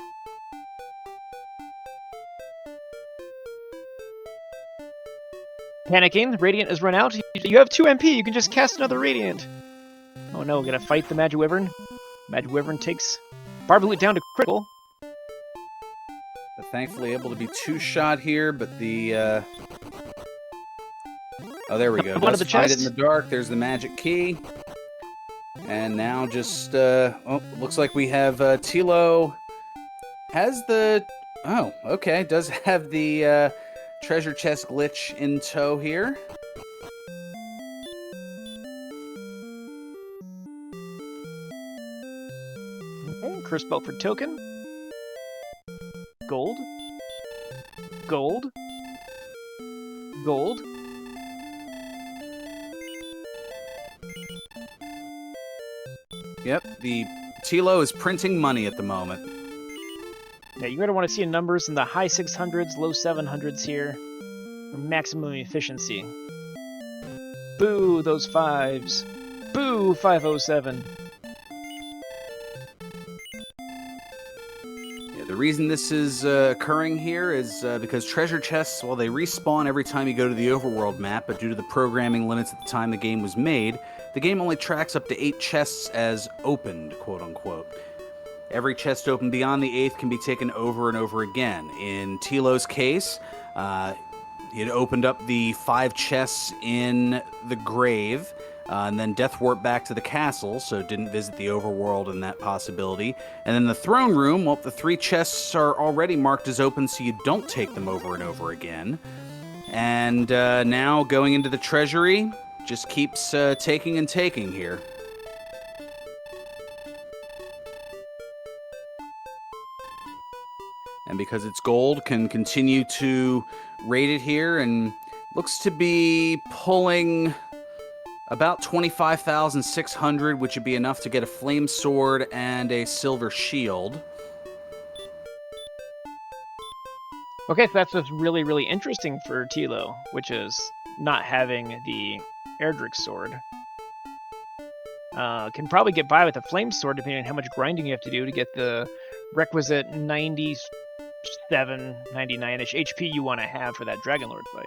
S2: Panicking. Radiant has run out. You have 2 MP. You can just cast another Radiant. Oh no, we're gonna fight the Magiwyvern. Magiwyvern takes Barbaloot down to critical.
S1: But thankfully able to be 2-shot here, but the... Oh, there we go.
S2: One of the
S1: Fight it
S2: chests.
S1: in the dark. There's the magic key. And now just... oh, looks like we have Tilo... Has the... Oh, okay. Does have the treasure chest glitch in tow here.
S2: Okay, curse belt for token. Gold. Gold. Gold.
S1: Yep, the Tilo is printing money at the moment.
S2: Yeah, you're going to want to see numbers in the high 600s, low 700s here for maximum efficiency. Boo, those fives. Boo, 507.
S1: Yeah, the reason this is occurring here is because treasure chests, well, they respawn every time you go to the overworld map, but due to the programming limits at the time the game was made, the game only tracks up to 8 chests as opened, quote-unquote. Every chest opened beyond the 8th can be taken over and over again. In Tilo's case, he had opened up the 5 chests in the grave, and then death warped back to the castle, so didn't visit the overworld in that possibility. And then the throne room, well, the 3 chests are already marked as open, so you don't take them over and over again. And now going into the treasury, just keeps taking and taking here. And because it's gold, can continue to raid it here, and looks to be pulling about 25,600, which would be enough to get a flame sword and a silver shield.
S2: Okay, so that's what's really, really interesting for Tilo, which is not having the Erdrick sword. Can probably get by with a flame sword depending on how much grinding you have to do to get the requisite 97, 99-ish HP you want to have for that Dragonlord fight.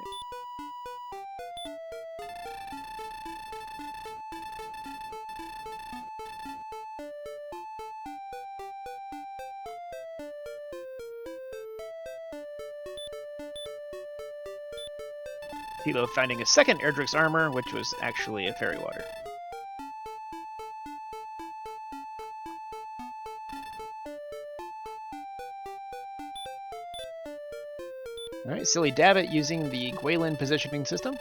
S2: Tilo finding a second Erdrick's armor, which was actually a fairy water. Alright, sillydabbit using the Gwaelin positioning system.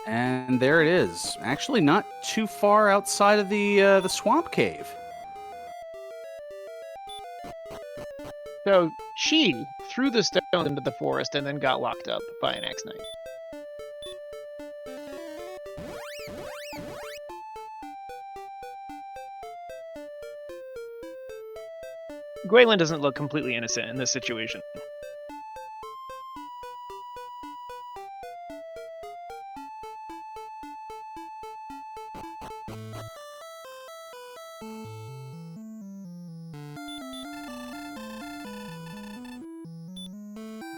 S1: And there it is. Actually not too far outside of the swamp cave.
S2: So she threw the stone into the forest and then got locked up by an Axe Knight. Gwaelin doesn't look completely innocent in this situation.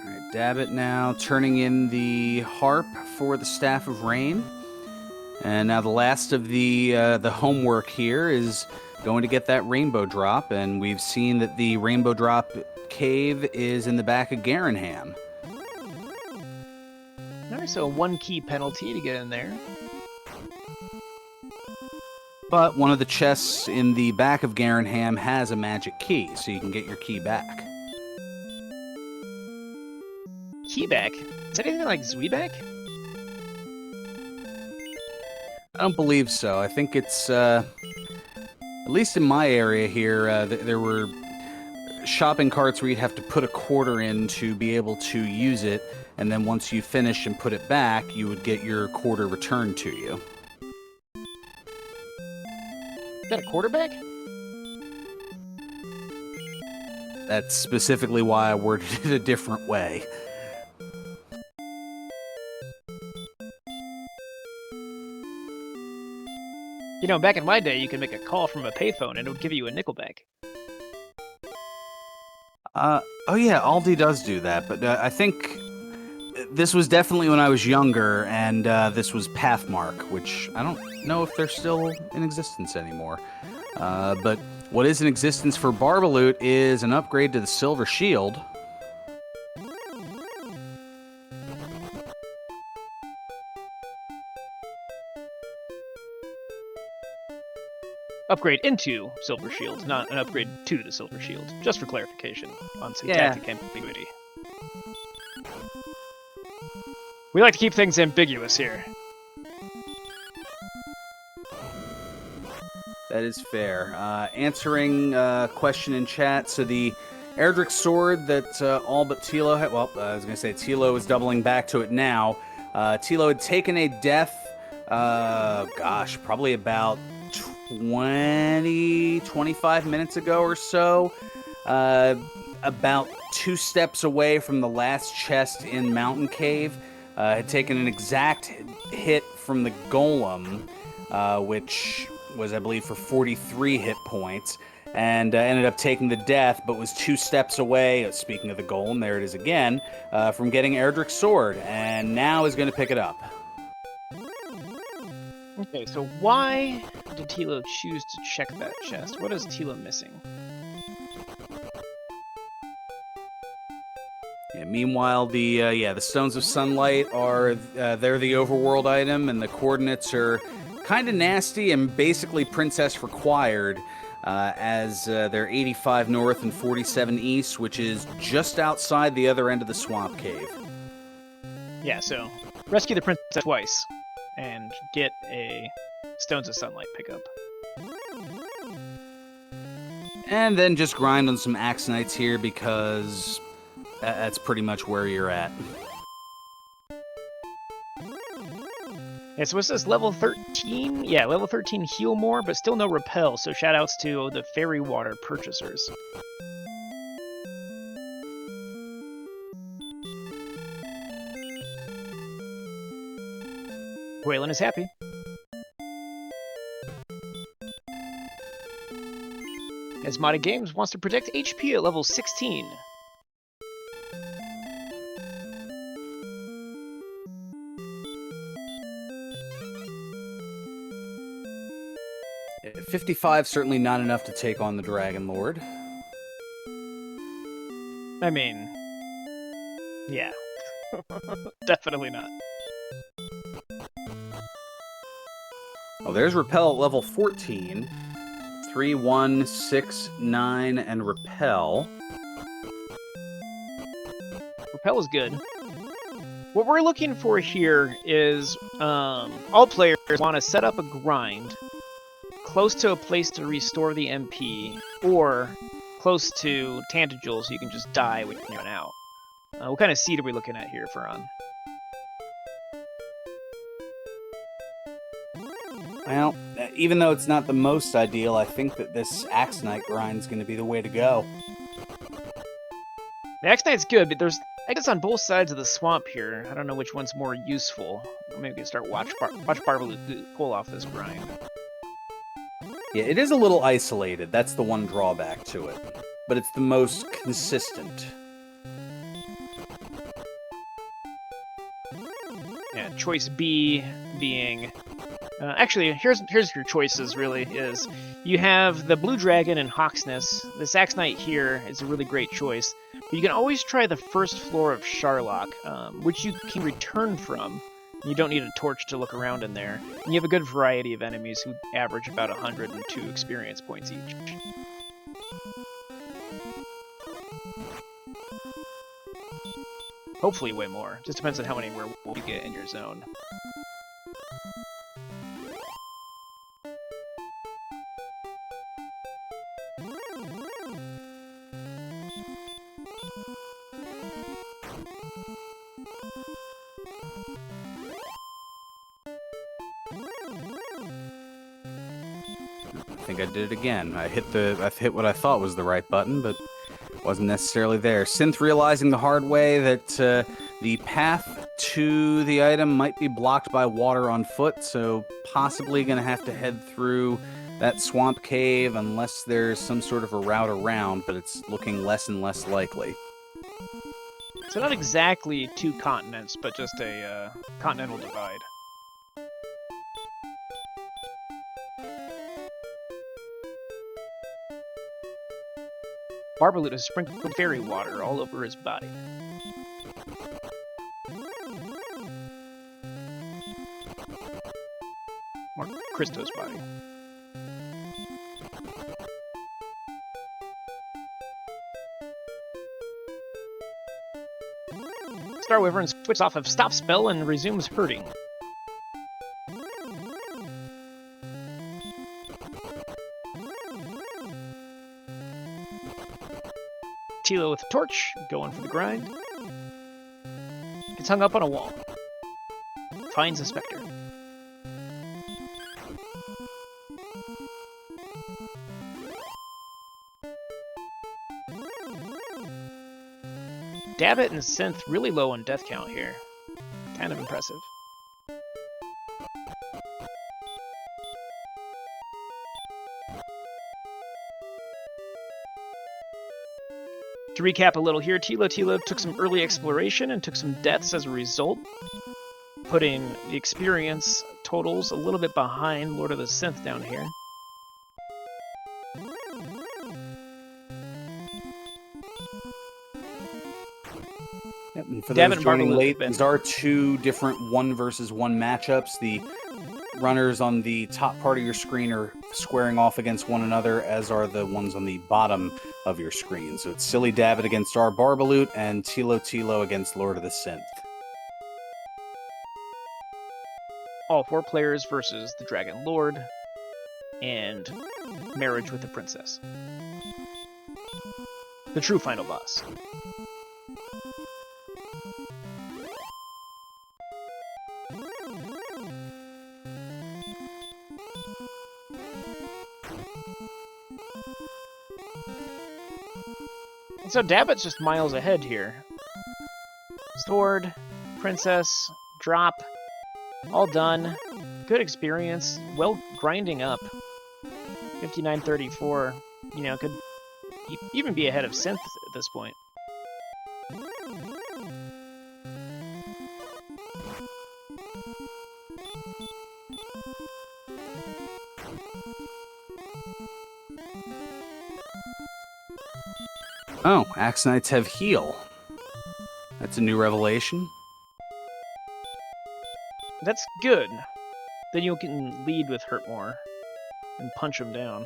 S1: Alright, Dabbit now turning in the harp for the Staff of Rain. And now the last of the homework here is going to get that rainbow drop, and we've seen that the rainbow drop cave is in the back of Garenham.
S2: Alright, so a 1 key penalty to get in there.
S1: But one of the chests in the back of Garenham has a magic key, so you can get your key back.
S2: Keyback? Is that anything like Zweeback?
S1: I don't believe so. I think it's, at least in my area here, there were shopping carts where you'd have to put a quarter in to be able to use it, and then once you finish and put it back, you would get your quarter returned to you.
S2: Is that a quarterback?
S1: That's specifically why I worded it a different way.
S2: You know, back in my day, you could make a call from a payphone and it would give you a nickel back.
S1: Oh yeah, Aldi does do that, but I think this was definitely when I was younger, and this was Pathmark, which I don't know if they're still in existence anymore. But what is in existence for rBarbaloot is an upgrade to the Silver Shield.
S2: upgrade into Silver Shield, not an upgrade to the Silver Shield, just for clarification on
S1: Yeah.
S2: syntactic ambiguity. We like to keep things ambiguous here.
S1: That is fair. Answering question in chat. So the Erdrick sword that all but Tilo had. Well, I was going to say Tilo is doubling back to it now. Tilo had taken a death. Probably about 25 minutes ago or so. About 2 steps away from the last chest in Mountain Cave. Had taken an exact hit from the golem, which was, I believe, for 43 hit points, and ended up taking the death, but was 2 steps away, speaking of the golem, there it is again, from getting Erdrick's sword, and now is going to pick it up.
S2: Okay, so why did Tilo choose to check that chest? What is Tilo missing?
S1: Yeah, meanwhile, the Stones of Sunlight are they're the overworld item, and the coordinates are kind of nasty and basically princess required, as they're 85 north and 47 east, which is just outside the other end of the swamp cave.
S2: Yeah, so rescue the princess twice and get a Stones of Sunlight pickup.
S1: And then just grind on some Axonites here, because that's pretty much where you're at.
S2: Yeah, so what's this, level 13? Yeah, level 13 heal more, but still no repel, so shoutouts to the fairy water purchasers. Waylon is happy. Asmodic Games wants to protect HP at level 16.
S1: 55 certainly not enough to take on the Dragon Lord.
S2: I mean, yeah. Definitely not.
S1: Oh, there's Repel at level 14. 3, 1, 6, 9, and Repel.
S2: Repel is good. What we're looking for here is all players want to set up a grind close to a place to restore the MP, or close to Tantajool so you can just die when you run out. What kind of seed are we looking at here, Faran?
S1: Well, even though it's not the most ideal, I think that this Axonite grind is going to be the way to go.
S2: The Axonite's good, but there's, I guess, on both sides of the swamp here. I don't know which one's more useful. Maybe we can start watch rBarbaloot pull off this grind.
S1: Yeah, it is a little isolated. That's the one drawback to it. But it's the most consistent.
S2: Yeah, choice B being... actually, here's your choices, really, is you have the Blue Dragon and Hawksness. This Axonite here is a really great choice. But you can always try the first floor of Sharlock, which you can return from. You don't need a torch to look around in there. And you have a good variety of enemies who average about 102 experience points each. Hopefully way more. Just depends on how many werewolves you get in your zone.
S1: I think I did it again. I hit what I thought was the right button, but wasn't necessarily there. Synth realizing the hard way that the path to the item might be blocked by water on foot, so possibly going to have to head through that swamp cave unless there's some sort of a route around, but it's looking less and less likely.
S2: So not exactly 2 continents, but just a continental divide. Barbaloot has sprinkled fairy water all over his body. Or Christo's body. Star Wyvern switches off of Stop Spell and resumes herding. Tilo with a torch, going for the grind. Gets hung up on a wall. Finds a Spectre. Dabbit and Synth really low on death count here. Kind of impressive. To recap a little here, Thilotilo took some early exploration and took some deaths as a result, putting the experience totals a little bit behind Lord of the Synth down here.
S1: Yep, and for
S2: Dabbit
S1: those
S2: and
S1: joining
S2: Barbaloot
S1: late,
S2: have been-
S1: these are two different 1-versus-1 matchups. The runners on the top part of your screen are squaring off against one another, as are the ones on the bottom of your screen. So it's Silly Dabbit against rBarbaloot and Thilotilo against Lord of the Synth.
S2: All 4 players versus the Dragon Lord and Marriage with the Princess. The true final boss. And so Dabbit's just miles ahead here. Sword, Princess, drop, all done. Good experience, well grinding up. 59.34, you know, could even be ahead of Synth at this point.
S1: Oh, Axe Knights have heal. That's a new revelation.
S2: That's good. Then you can lead with Hurt more and punch him down.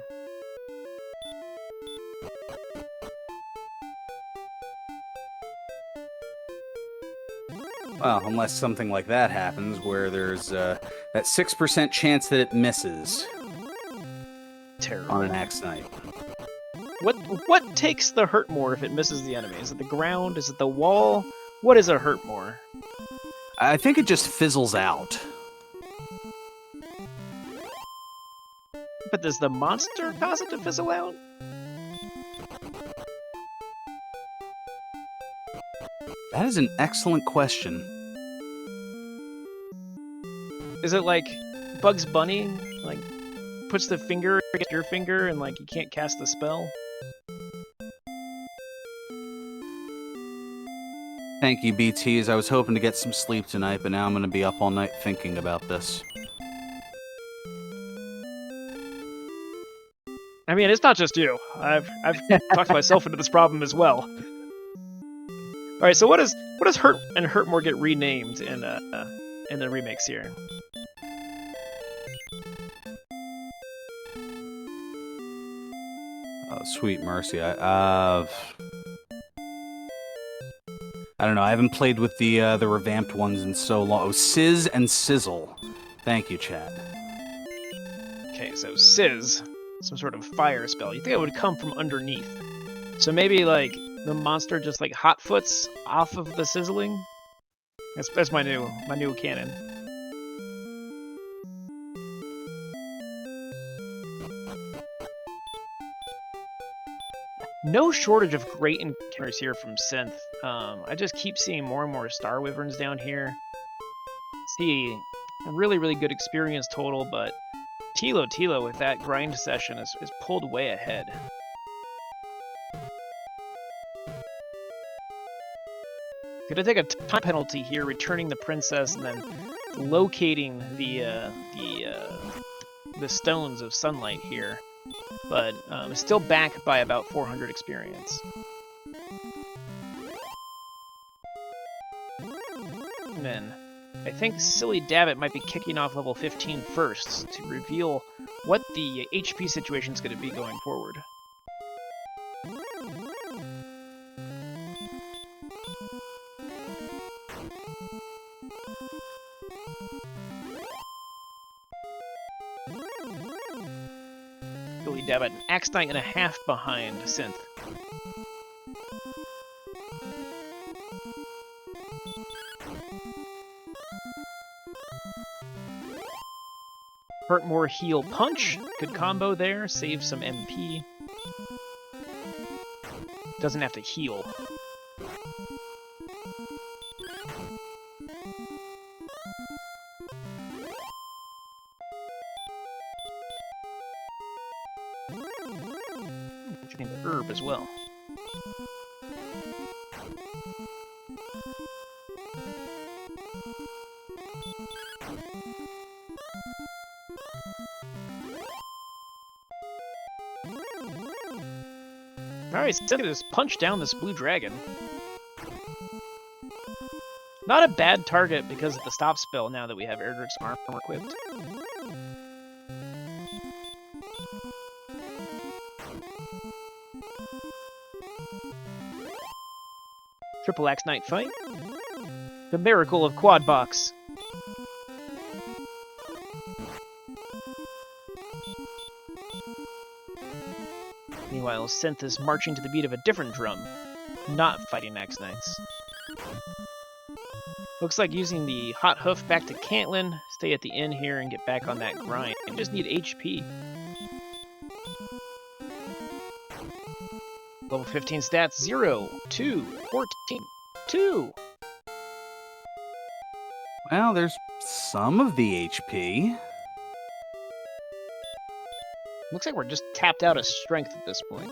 S1: Well, unless something like that happens, where there's that 6% chance that it misses
S2: Terrible.
S1: on an Axe Knight.
S2: What takes the hurt more if it misses the enemy? Is it the ground? Is it the wall? What is a hurt more?
S1: I think it just fizzles out.
S2: But does the monster cause it to fizzle out?
S1: That is an excellent question.
S2: Is it like Bugs Bunny? Like, puts the finger against your finger and like you can't cast the spell?
S1: Thank you, BTs. I was hoping to get some sleep tonight, but now I'm going to be up all night thinking about this.
S2: I mean, it's not just you. I've talked myself into this problem as well. All right, so what does Hurt and Hurtmore get renamed in the remakes here?
S1: Oh, sweet mercy. I don't know. I haven't played with the revamped ones in so long. Oh, Sizz and Sizzle. Thank you, chat.
S2: Okay, so Sizz, some sort of fire spell. You think it would come from underneath? So maybe like the monster just like hot foots off of the sizzling. That's my new canon. No shortage of great encounters here from Synth. I just keep seeing more and more Star Wyverns down here. See a really, really good experience total, but Thilotilo with that grind session is pulled way ahead. Gonna take a time penalty here, returning the princess and then locating the stones of sunlight here, but still back by about 400 experience. And then I think Silly Dabbit might be kicking off level 15 first to reveal what the HP situation is going to be going forward. sillydabbit, an Axe Knight and a half behind Synth. Hurt more, heal, punch. Good combo there. Save some MP. Doesn't have to heal. You can herb as well. Alright, so look at this. Punch down this blue dragon. Not a bad target because of the stop spell now that we have Erdrick's armor equipped. Triple Axe Knight fight. The miracle of Quad Box. Meanwhile, Synth is marching to the beat of a different drum, not fighting Axe Knights. Looks like using the Hot Hoof back to Cantlin, stay at the inn here and get back on that grind. You just need HP. Level 15 stats, 0, 2, 14, 2.
S1: Well, there's some of the HP.
S2: Looks like we're just tapped out of strength at this point.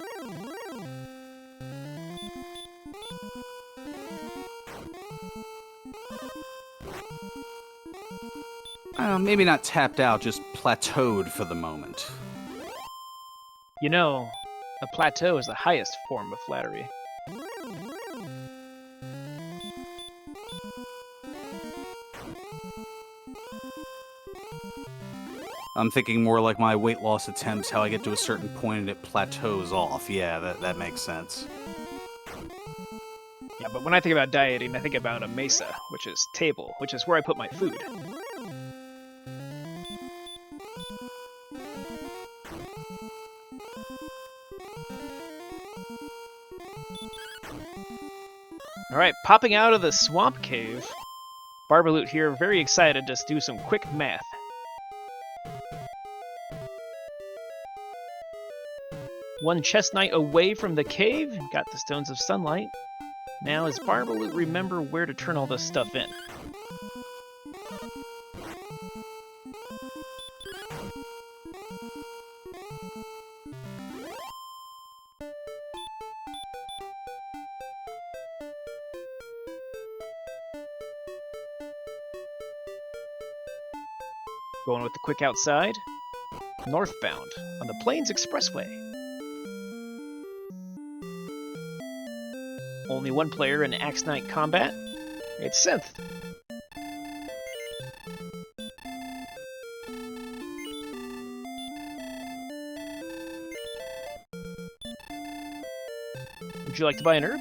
S1: Maybe not tapped out, just plateaued for the moment.
S2: You know, a plateau is the highest form of flattery.
S1: I'm thinking more like my weight loss attempts, how I get to a certain point and it plateaus off. Yeah, that makes sense.
S2: Yeah, but when I think about dieting, I think about a mesa, which is table, which is where I put my food. Alright, popping out of the swamp cave. rBarbaloot here, very excited to do some quick math. One chest knight away from the cave, got the Stones of Sunlight. Now, does rBarbaloot remember where to turn all this stuff in? Going with the quick outside. Northbound on the Plains Expressway. Only one player in Axe Knight combat. It's Synth. Would you like to buy an herb?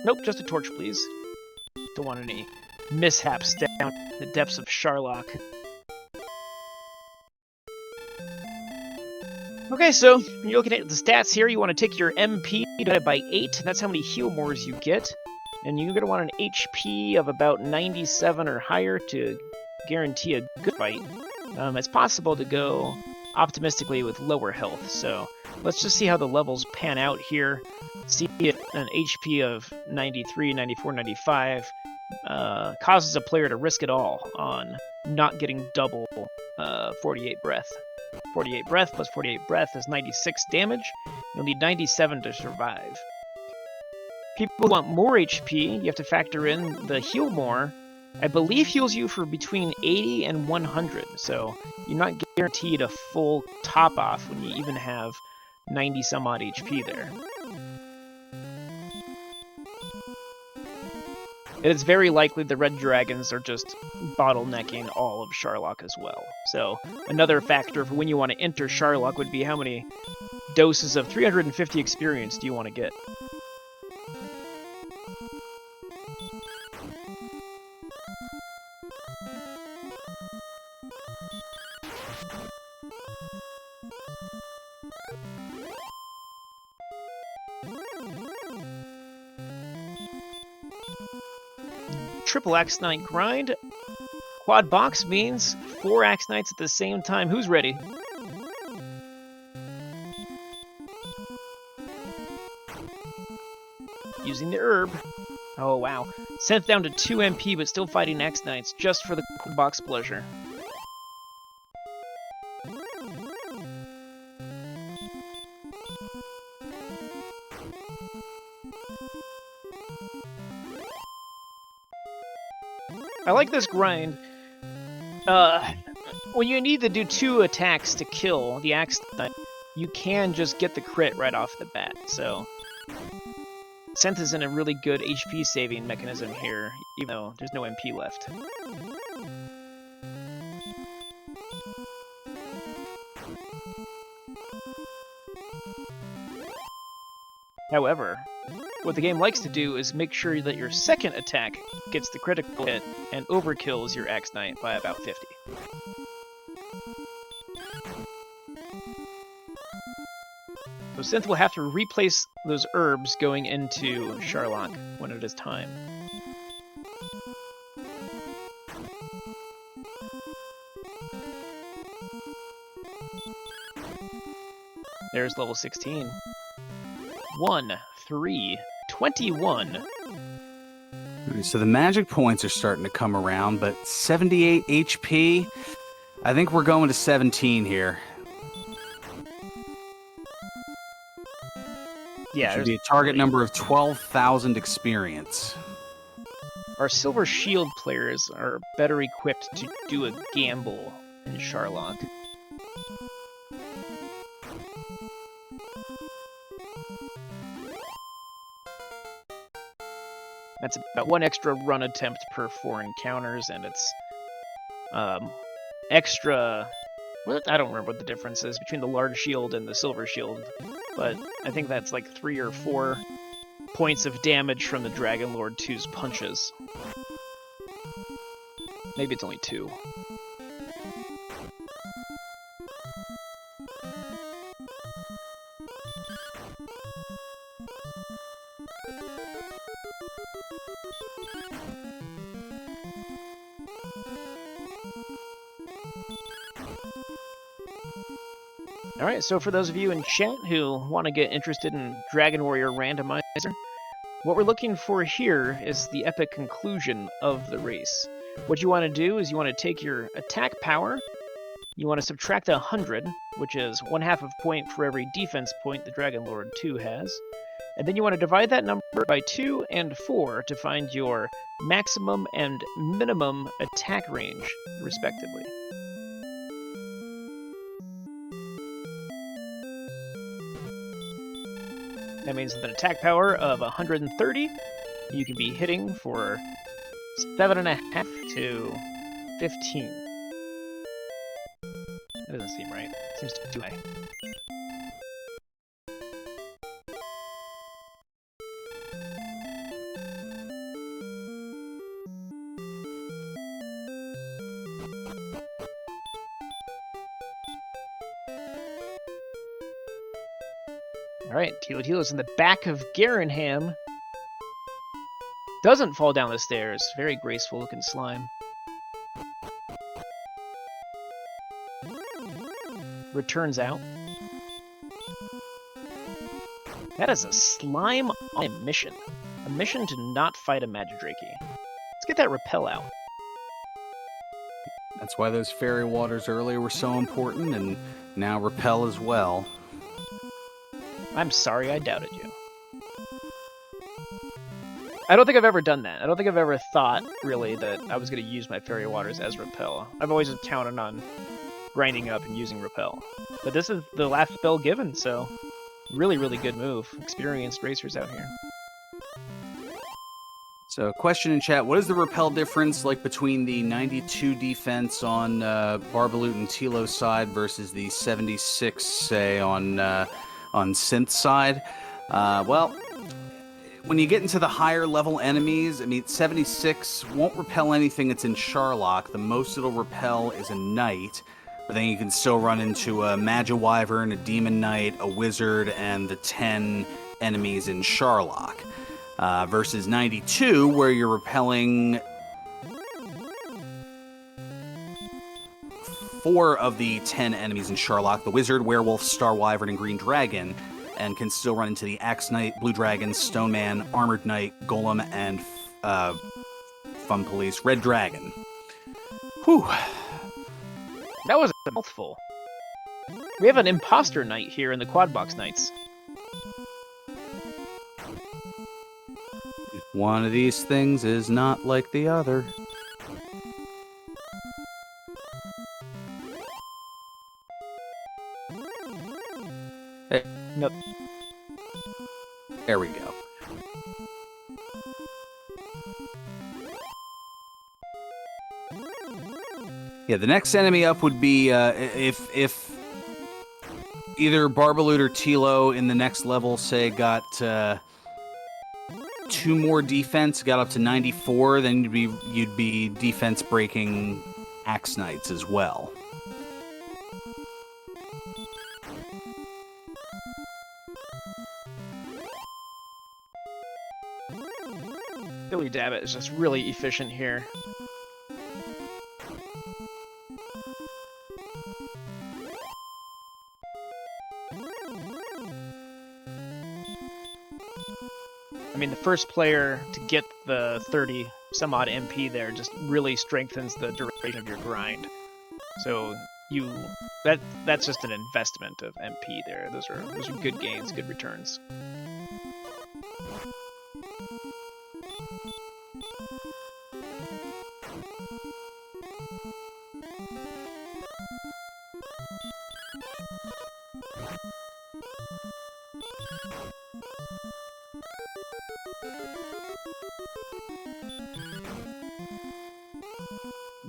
S2: Nope, just a torch, please. Don't want any mishaps down in the depths of Sharlock. Okay, so you're looking at the stats here. You want to take your MP divided by 8. That's how many heal mores you get. And you're going to want an HP of about 97 or higher to guarantee a good fight. It's possible to go optimistically with lower health. So let's just see how the levels pan out here. See if an HP of 93, 94, 95 causes a player to risk it all on not getting double 48 breath. 48 breath plus 48 breath is 96 damage. You'll need 97 to survive. People who want more HP, you have to factor in the heal more. I believe heals you for between 80 and 100, so you're not guaranteed a full top off when you even have 90 some odd HP there. It is very likely the red dragons are just bottlenecking all of Sharlock as well. So another factor for when you want to enter Sharlock would be how many doses of 350 experience do you want to get. Triple Axe Knight grind. Quad box means 4 Axe Knights at the same time. Who's ready? Using the herb. Oh, wow. Synth down to 2 MP, but still fighting Axe Knights just for the box pleasure. I like this grind. When you need to do 2 attacks to kill the Axe Knight, you can just get the crit right off the bat, so... Synth is in a really good HP saving mechanism here, even though there's no MP left. However, what the game likes to do is make sure that your second attack gets the critical hit and overkills your Axe Knight by about 50. So Synth will have to replace those herbs going into Charlock when it is time. There's level 16. 1, 3, 21.
S1: So the magic points are starting to come around, but 78 HP. I think we're going to 17 here.
S2: Yeah,
S1: should be a target number of 12,000 experience.
S2: Our Silver Shield players are better equipped to do a gamble in Charlock. That's about 1 extra run attempt per 4 encounters, and it's extra... Well, I don't remember what the difference is between the large shield and the silver shield, but I think that's like 3 or 4 points of damage from the Dragon Lord 2's punches. Maybe it's only 2. Alright, so for those of you in chat who want to get interested in Dragon Warrior Randomizer, what we're looking for here is the epic conclusion of the race. What you want to do is you want to take your attack power, you want to subtract 100, which is 1/2 of point for every defense point the Dragon Lord 2 has, and then you want to divide that number by 2 and 4 to find your maximum and minimum attack range, respectively. That means with an attack power of 130, you can be hitting for 7.5 to 15. That doesn't seem right. Seems too high. Alright, Thilotilo's in the back of Garenham. Doesn't fall down the stairs. Very graceful looking slime. Returns out. That is a slime on a mission. A mission to not fight a Magidrake. Let's get that repel out.
S1: That's why those fairy waters earlier were so important, and now repel as well.
S2: I'm sorry I doubted you. I don't think I've ever done that. I don't think I've ever thought, really, that I was going to use my fairy waters as repel. I've always counted on grinding up and using repel. But this is the last spell given, so really, really good move. Experienced racers out here.
S1: So, question in chat, what is the repel difference like between the 92 defense on rBarbaloot and Tilo's side versus the 76, say, on Synth's side? Well, when you get into the higher level enemies, I mean, 76 won't repel anything that's in Sharlock. The most it'll repel is a knight. But then you can still run into a Magiwyvern, a Demon Knight, a Wizard, and the 10 enemies in Sharlock. Versus 92, where you're repelling 4 of the 10 enemies in Sharlock, the Wizard, Werewolf, Star Wyvern, and Green Dragon, and can still run into the Axe Knight, Blue Dragon, Stone Man, Armored Knight, Golem, and Fun Police, Red Dragon. Whew.
S2: That was a mouthful. We have an Imposter Knight here in the Quad Box Knights.
S1: One of these things is not like the other. Hey.
S2: Nope.
S1: There we go. Yeah, the next enemy up would be if either Barbaloot or Tilo in the next level, say, got 2 more defense, got up to 94, then you'd be defense breaking Axe Knights as well.
S2: Sillydabbit is just really efficient here. I mean, the first player to get the 30 some odd MP there just really strengthens the duration of your grind. So that's just an investment of MP there. Those are good gains, good returns.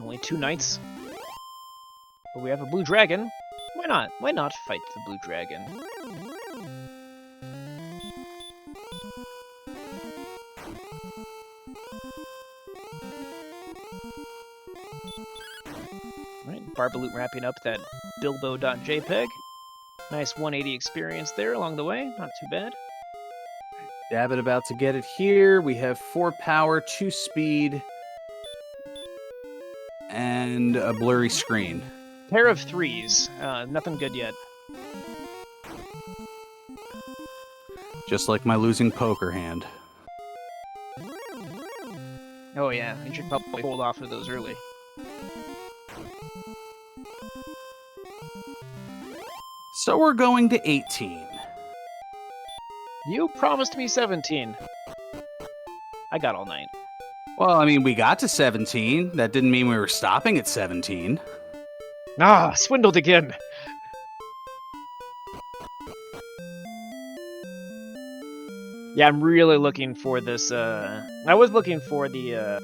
S2: Only 2 knights. But we have a blue dragon. Why not? Why not fight the blue dragon? Alright, Barbaloot wrapping up that Bilbo.jpg. Nice 180 experience there along the way. Not too bad.
S1: Dabbit about to get it here. We have 4 power, 2 speed, and a blurry screen.
S2: Pair of 3s. Nothing good yet.
S1: Just like my losing poker hand.
S2: Oh yeah, you should probably hold off of those early.
S1: So we're going to 18.
S2: You promised me 17. I got all night.
S1: Well, I mean, we got to 17. That didn't mean we were stopping at 17.
S2: Ah, swindled again. Yeah, I'm really looking for this, I was looking for the,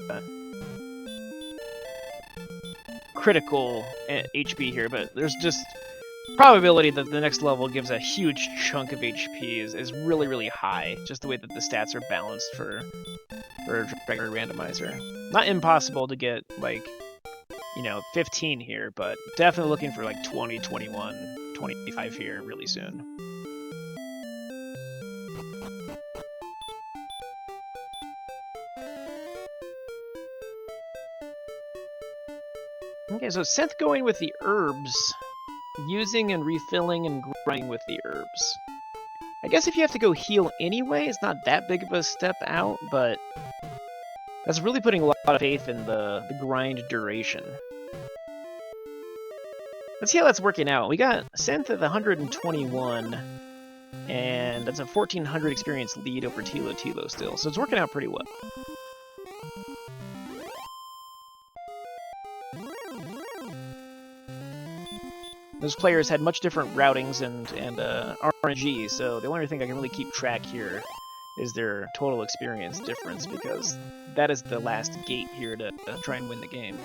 S2: critical HP here, but there's just probability that the next level gives a huge chunk of HP is really, really high, just the way that the stats are balanced for a regular randomizer. Not impossible to get, like, 15 here, but definitely looking for, like, 20, 21, 25 here really soon. Okay, so Synth going with the herbs, using and refilling and grinding with the herbs. I guess if you have to go heal anyway, it's not that big of a step out, but that's really putting a lot of faith in the grind duration. Let's see how that's working out. We got Synth at 121, and that's a 1400 experience lead over Thilotilo still, so it's working out pretty well. Those players had much different routings and RNG, so the only thing I can really keep track here is their total experience difference, because that is the last gate here to try and win the game.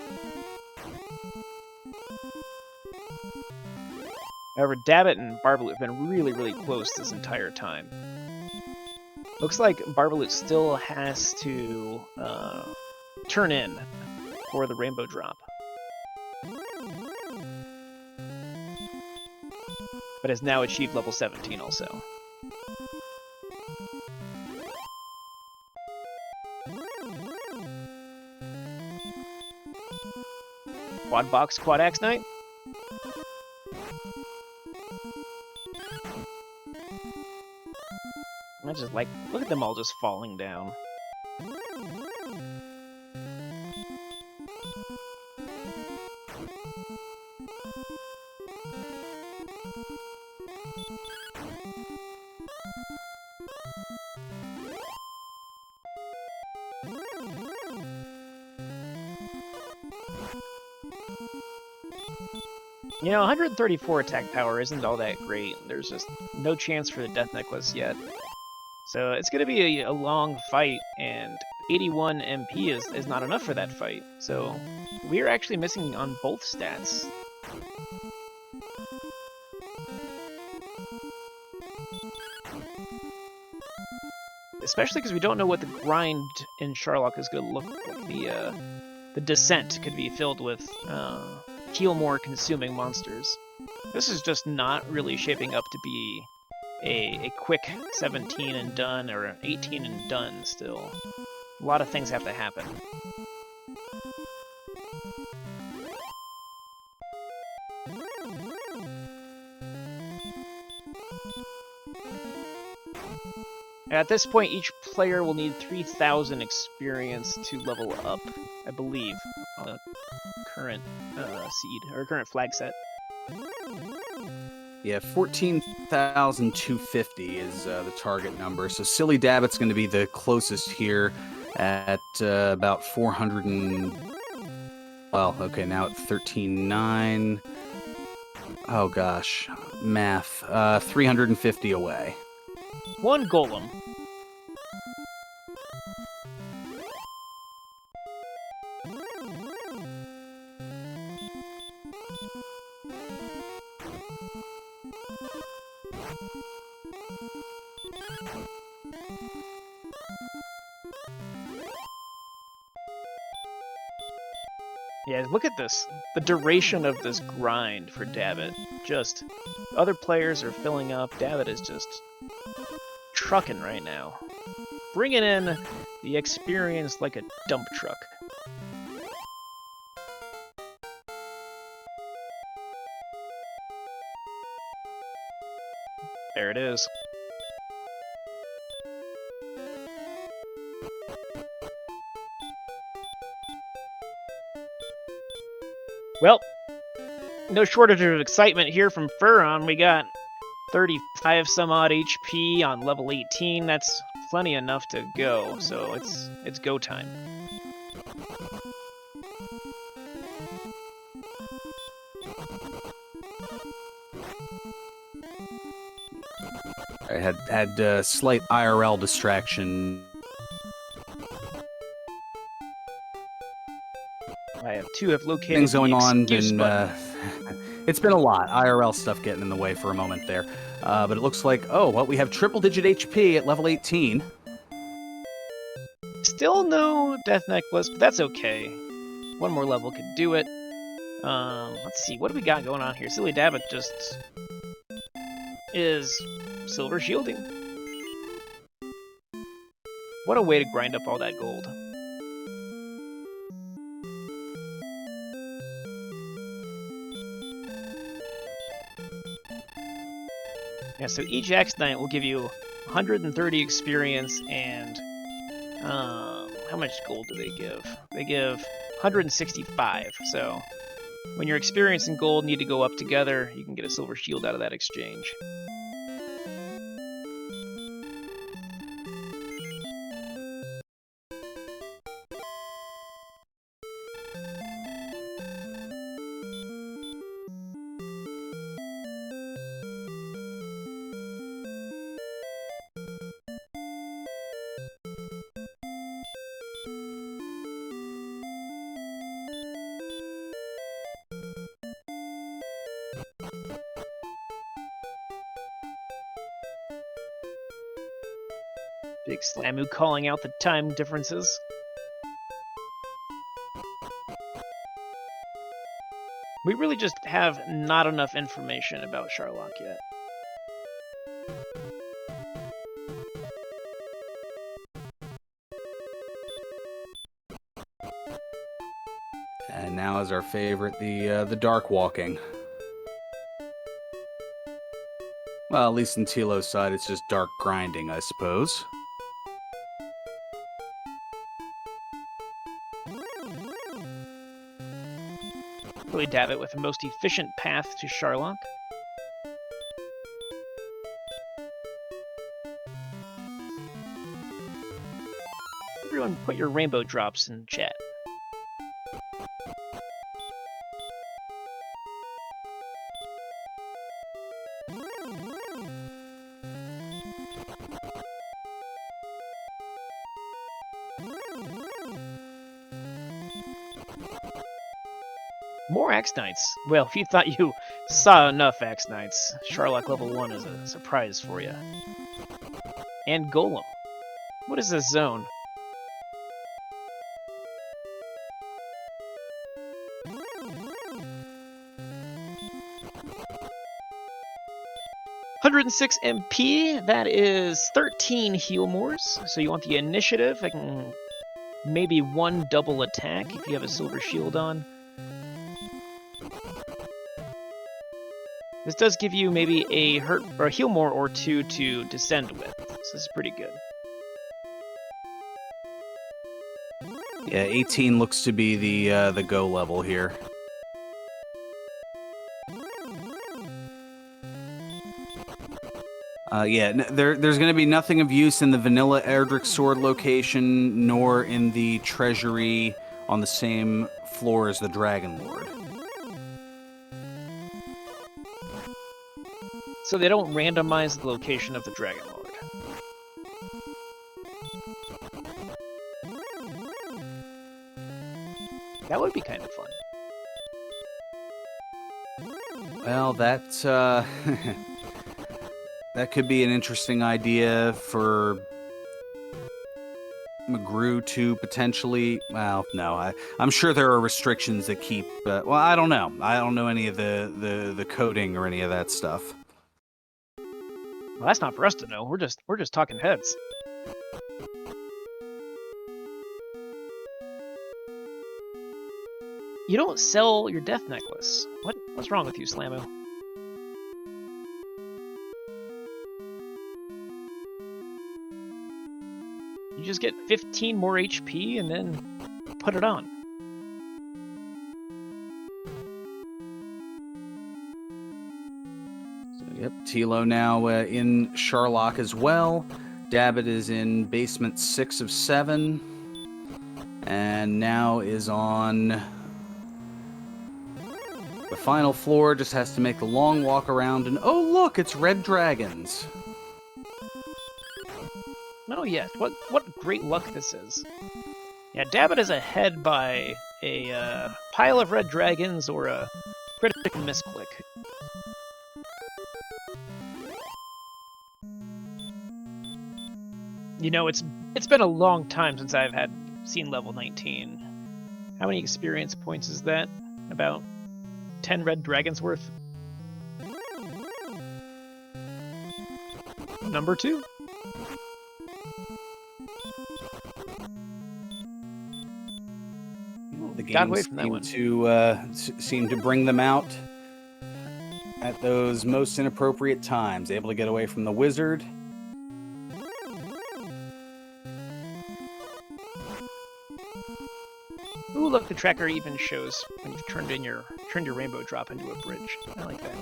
S2: However, Dabbit and Barbaloot have been really, really close this entire time. Looks like Barbaloot still has to turn in for the rainbow drop. But has now achieved level 17 also. Quad box, quad axe knight. I just like, look at them all just falling down. You know, 134 attack power isn't all that great. There's just no chance for the Death Necklace yet. So it's going to be a long fight, and 81 MP is not enough for that fight. So we're actually missing on both stats. Especially because we don't know what the grind in Sherlock is going to look like. The descent could be filled with heal more consuming monsters. This is just not really shaping up to be a quick 17 and done, or an 18 and done still. A lot of things have to happen. At this point, each player will need 3,000 experience to level up, I believe, on the current seed, or current flag set.
S1: Yeah, 14,250 is the target number. So sillydabbit's going to be the closest here at about 400 and... Well, okay, now at 13.9. Oh gosh, math. 350 away.
S2: One golem. Yeah, look at this. The duration of this grind for Dabbit. Just, other players are filling up. Dabbit is just trucking right now. Bringing in the experience like a dump truck. There it is. Well, no shortage of excitement here from Furon. We got 35 some odd HP on level 18. That's plenty enough to go, so it's go time.
S1: I had slight IRL distraction.
S2: I have located
S1: Things going on. It's been a lot. IRL stuff getting in the way for a moment there. But it looks like, oh, well, we have triple-digit HP at level 18.
S2: Still no Death Necklace, but that's okay. One more level could do it. Let's see, what do we got going on here? sillydabbit just is silver shielding. What a way to grind up all that gold. Yeah, so each Axe Knight will give you 130 experience and how much gold do they give? They give 165. So when your experience and gold need to go up together, you can get a silver shield out of that exchange. Big Slamu calling out the time differences. We really just have not enough information about Sharlock yet.
S1: And now is our favorite, the dark walking. Well, at least in Tilo's side, it's just dark grinding, I suppose.
S2: Sillydabbit with the most efficient path to Sharlock. Everyone put your rainbow drops in chat. More Axe Knights. Well, if you thought you saw enough Axe Knights, Sharlock level 1 is a surprise for you. And Golem. What is this zone? $106 MP, that is 13 heal mores. So you want the initiative, I can maybe 1 double attack if you have a silver shield on. This does give you maybe a hurt or a heal more or 2 to descend with. So this is pretty good.
S1: Yeah, 18 looks to be the go level here. There's going to be nothing of use in the vanilla Erdrick sword location, nor in the treasury on the same floor as the Dragon Lord.
S2: So they don't randomize the location of the Dragon Lord. That would be kind of fun.
S1: Well, that that could be an interesting idea for McGrew to potentially. Well, no, I'm sure there are restrictions that keep. Well, I don't know. I don't know any of the coding or any of that stuff.
S2: Well, that's not for us to know. We're just talking heads. You don't sell your death necklace. What's wrong with you, Slamu? You just get 15 more HP and then put it on.
S1: Yep, Tilo now in Sharlock as well. Dabbit is in basement 6 of 7. And now is on the final floor, just has to make the long walk around. And oh, look, it's red dragons.
S2: Oh, yes. What great luck this is. Yeah, Dabbit is ahead by a pile of red dragons or a critical misclick. You know, it's been a long time since I've seen level 19. How many experience points is that? About 10 red dragons worth? Number 2?
S1: The
S2: Got away
S1: games
S2: from that one.
S1: seem to bring them out at those most inappropriate times. Able to get away from the wizard.
S2: Ooh, look, the tracker even shows when you've turned your rainbow drop into a bridge. I like that.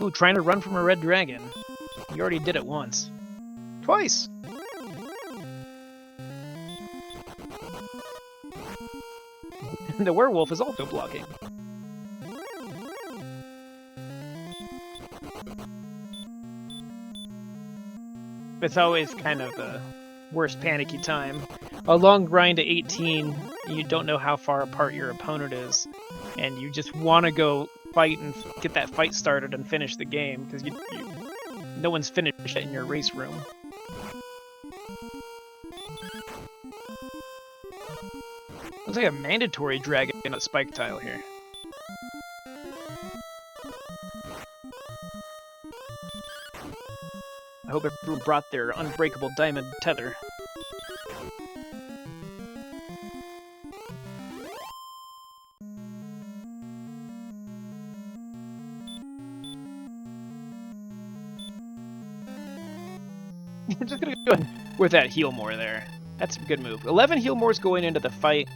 S2: Ooh, trying to run from a red dragon. You already did it once. Twice! The werewolf is also blocking. It's always kind of worst panicky time. A long grind to 18, and you don't know how far apart your opponent is, and you just want to go fight and get that fight started and finish the game, because no one's finished it in your race room. Looks like a mandatory dragon in a spike tile here. I hope everyone brought their unbreakable diamond tether. I'm just gonna go with that heal more there. That's a good move. 11 heal mores going into the fight.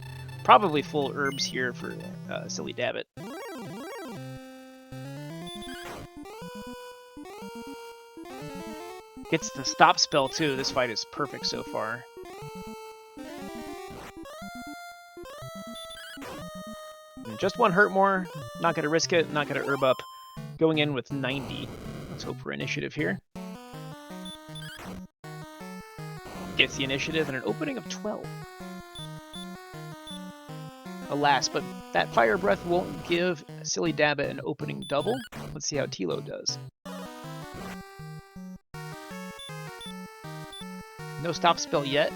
S2: Probably full herbs here for sillydabbit. Gets the stop spell too. This fight is perfect so far. And just one hurt more. Not gonna risk it. Not gonna herb up. Going in with 90. Let's hope for initiative here. Gets the initiative and an opening of 12. Alas, but that fire breath won't give sillydabbit an opening double. Let's see how Thilo does. No stop spell yet.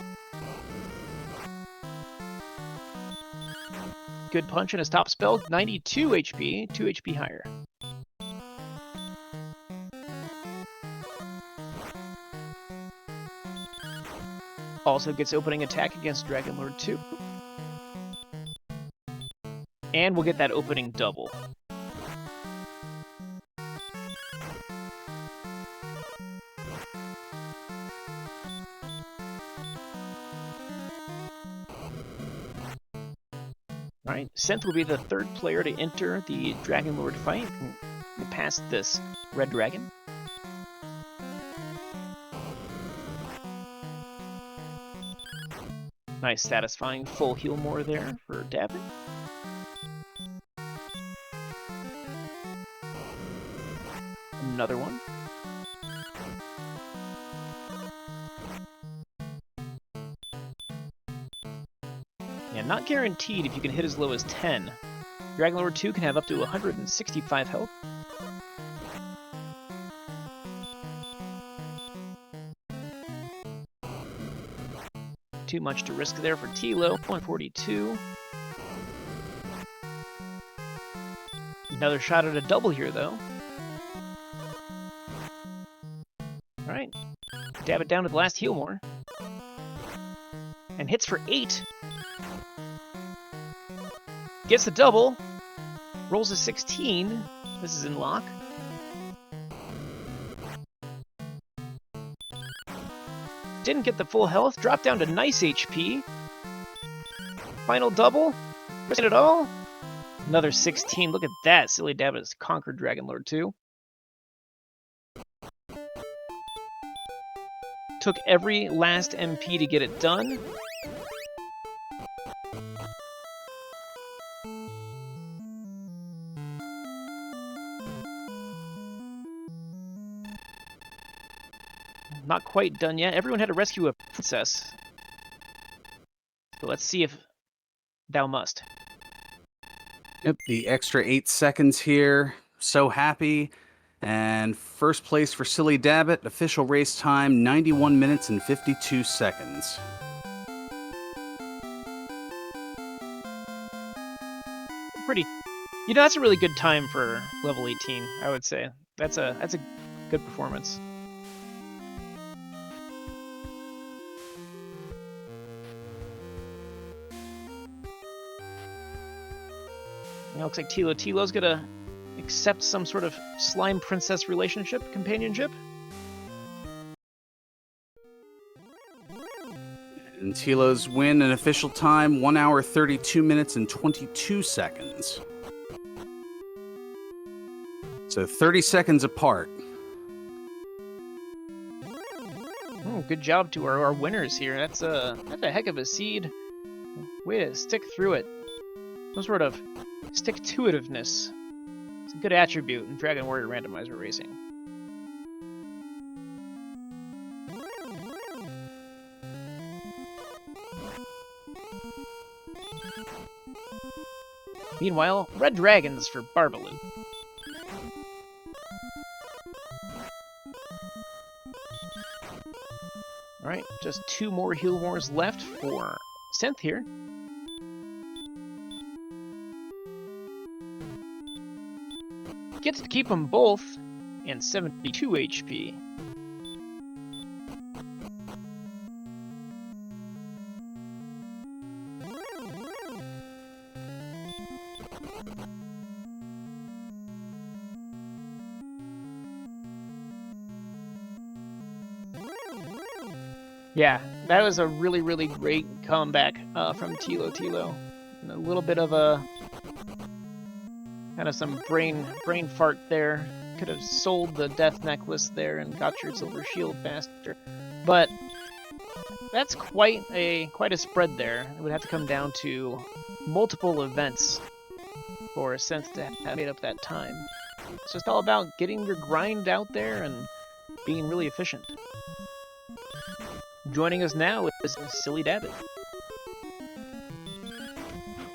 S2: Good punch and a stop spell. 92 HP, 2 HP higher. Also gets opening attack against Dragon Lord 2. And we'll get that opening double. Alright, Synth will be the third player to enter the Dragon Lord fight and pass this red dragon. Nice satisfying full heal more there for Dabbit. Another one. Yeah, not guaranteed if you can hit as low as 10. Dragon Lord 2 can have up to 165 health. Too much to risk there for Thilo, 142. Another shot at a double here, though. Alright. Dabbit down to the last heal more. And hits for 8. Gets the double. Rolls a 16. This is in lock. Didn't get the full health. Dropped down to nice HP. Final double. Risking it all. Another 16. Look at that. sillydabbit has conquered Dragon Lord 2. Took every last MP to get it done. Not quite done yet. Everyone had to rescue a princess. So let's see if thou must.
S1: Yep, the extra 8 seconds here. So happy. And first place for sillydabbit. Official race time, 91 minutes and 52 seconds.
S2: Pretty. You know, that's a really good time for level 18, I would say. That's a good performance. It looks like Thilotilo's gonna accept some sort of slime princess relationship, companionship.
S1: And Thilo's win in official time, 1 hour, 32 minutes, and 22 seconds. So 30 seconds apart.
S2: Oh, good job to our winners here. That's a heck of a seed. Way to stick through it. Some sort of stick-to-itiveness. It's a good attribute in Dragon Warrior Randomizer Racing. Meanwhile, red dragons for Barbaloot. Alright, just 2 more heal wars left for Synth here. Gets to keep them both and 72 HP. Yeah, that was a really, really great comeback from Thilotilo. And a little bit of a kind of some brain fart there. Could have sold the death necklace there and got your silver shield faster, but that's quite a spread there. It would have to come down to multiple events for Synth to have made up that time. It's just all about getting your grind out there and being really efficient. Joining us now is sillydabbit.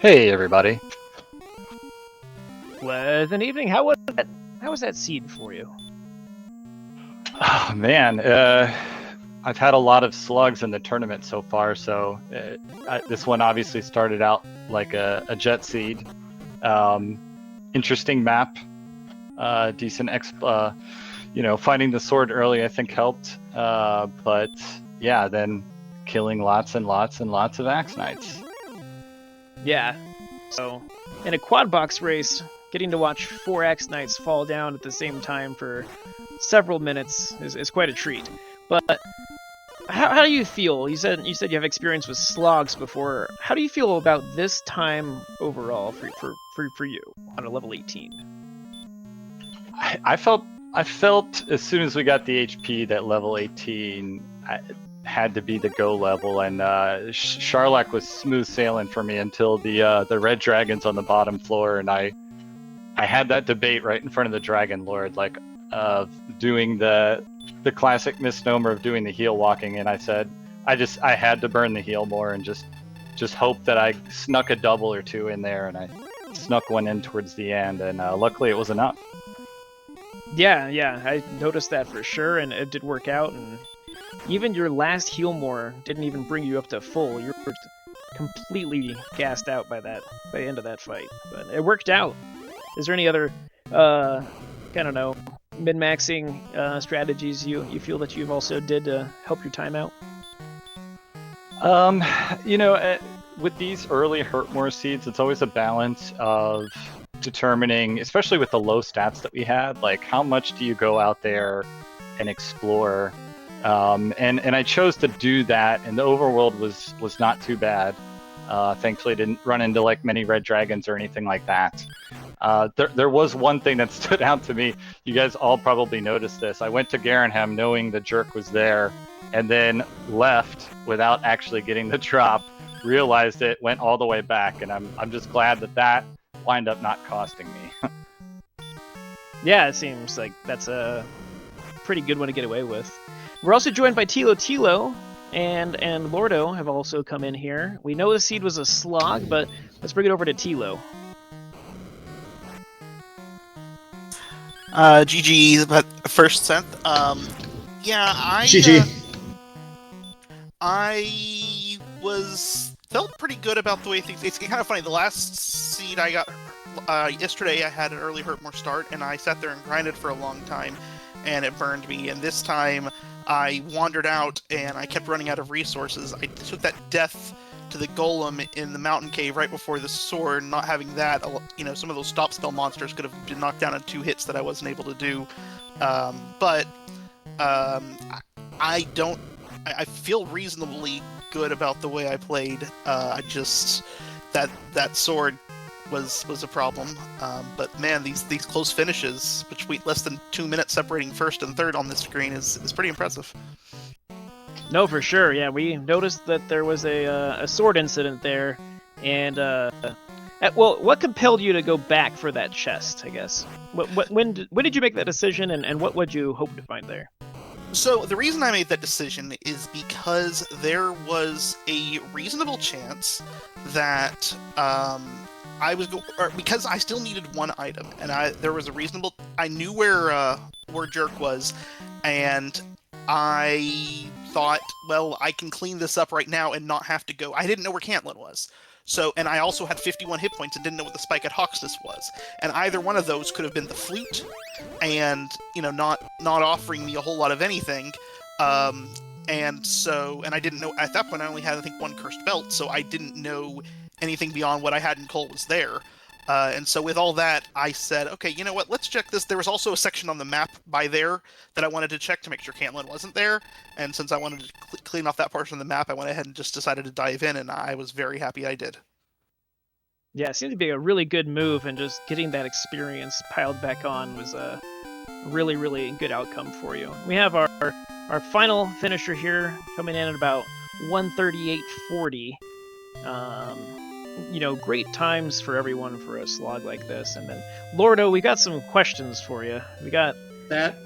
S3: Hey everybody.
S2: Pleasant evening. How was that seed for you?
S3: Oh man, I've had a lot of slugs in the tournament so far, so this one obviously started out like a jet seed. Interesting map, decent finding the sword early I think helped, but yeah, then killing lots and lots and lots of Axe Knights.
S2: Yeah, so in a quad box race, getting to watch 4 Axe Knights fall down at the same time for several minutes is quite a treat. But how do you feel? You said you have experience with slogs before. How do you feel about this time overall for you on a level 18?
S3: I felt as soon as we got the HP that level 18 had to be the go level, and Charlock was smooth sailing for me until the red dragons on the bottom floor, and I had that debate right in front of the Dragon Lord, like doing the classic misnomer of doing the heel walking, and I said I had to burn the heel more and just hope that I snuck a double or two in there, and I snuck one in towards the end, and luckily it was enough.
S2: Yeah, I noticed that for sure, and it did work out, and even your last heal more didn't even bring you up to full. You were completely gassed out by the end of that fight, but it worked out. Is there any other, I don't know, min-maxing strategies you feel that you've also did to help your time out?
S3: With these early Hurtmore seeds, it's always a balance of determining, especially with the low stats that we had, like how much do you go out there and explore. And I chose to do that, and the overworld was not too bad. Thankfully, didn't run into like many red dragons or anything like that. There was one thing that stood out to me. You guys all probably noticed this. I went to Garenham knowing the jerk was there, and then left without actually getting the drop. Realized it, went all the way back, and I'm just glad that wind up not costing me.
S2: Yeah, it seems like that's a pretty good one to get away with. We're also joined by Thilotilo and Lordo have also come in here. We know the seed was a slog, but let's bring it over to Tilo.
S4: GG, but first Synth.
S5: GG.
S4: I felt pretty good about the way things. It's kind of funny. The last seed I got yesterday, I had an early Hurtmore start, and I sat there and grinded for a long time, and it burned me. And this time, I wandered out, and I kept running out of resources. I took that death to the golem in the mountain cave right before the sword. Not having that, some of those stop spell monsters could have been knocked down in 2 hits that I wasn't able to do. I feel reasonably good about the way I played. That sword was a problem. But man, these close finishes between less than 2 minutes separating first and third on this screen is pretty impressive.
S2: No, for sure. Yeah, we noticed that there was a sword incident there, and what compelled you to go back for that chest? I guess. When did you make that decision, and what would you hope to find there?
S4: So the reason I made that decision is because there was a reasonable chance that because I still needed one item, and I knew where Jerk was, and I thought, well, I can clean this up right now and not have to go. I didn't know where Cantlin was. So, and I also had 51 hit points and didn't know what the Spike at Hawksness was. And either one of those could have been the flute, and, not offering me a whole lot of anything. And I didn't know, at that point I only had, I think, one cursed belt, so I didn't know anything beyond what I had in Cole was there. And so with all that, I said, okay, you know what, let's check this. There was also a section on the map by there that I wanted to check to make sure Cantlin wasn't there. And since I wanted to clean off that portion of the map, I went ahead and just decided to dive in, and I was very happy I did.
S2: Yeah, it seemed to be a really good move, and just getting that experience piled back on was a really, really good outcome for you. We have our final finisher here coming in at about 138.40. Great times for everyone for a slog like this. And then, Lordo, we got some questions for you. We got that.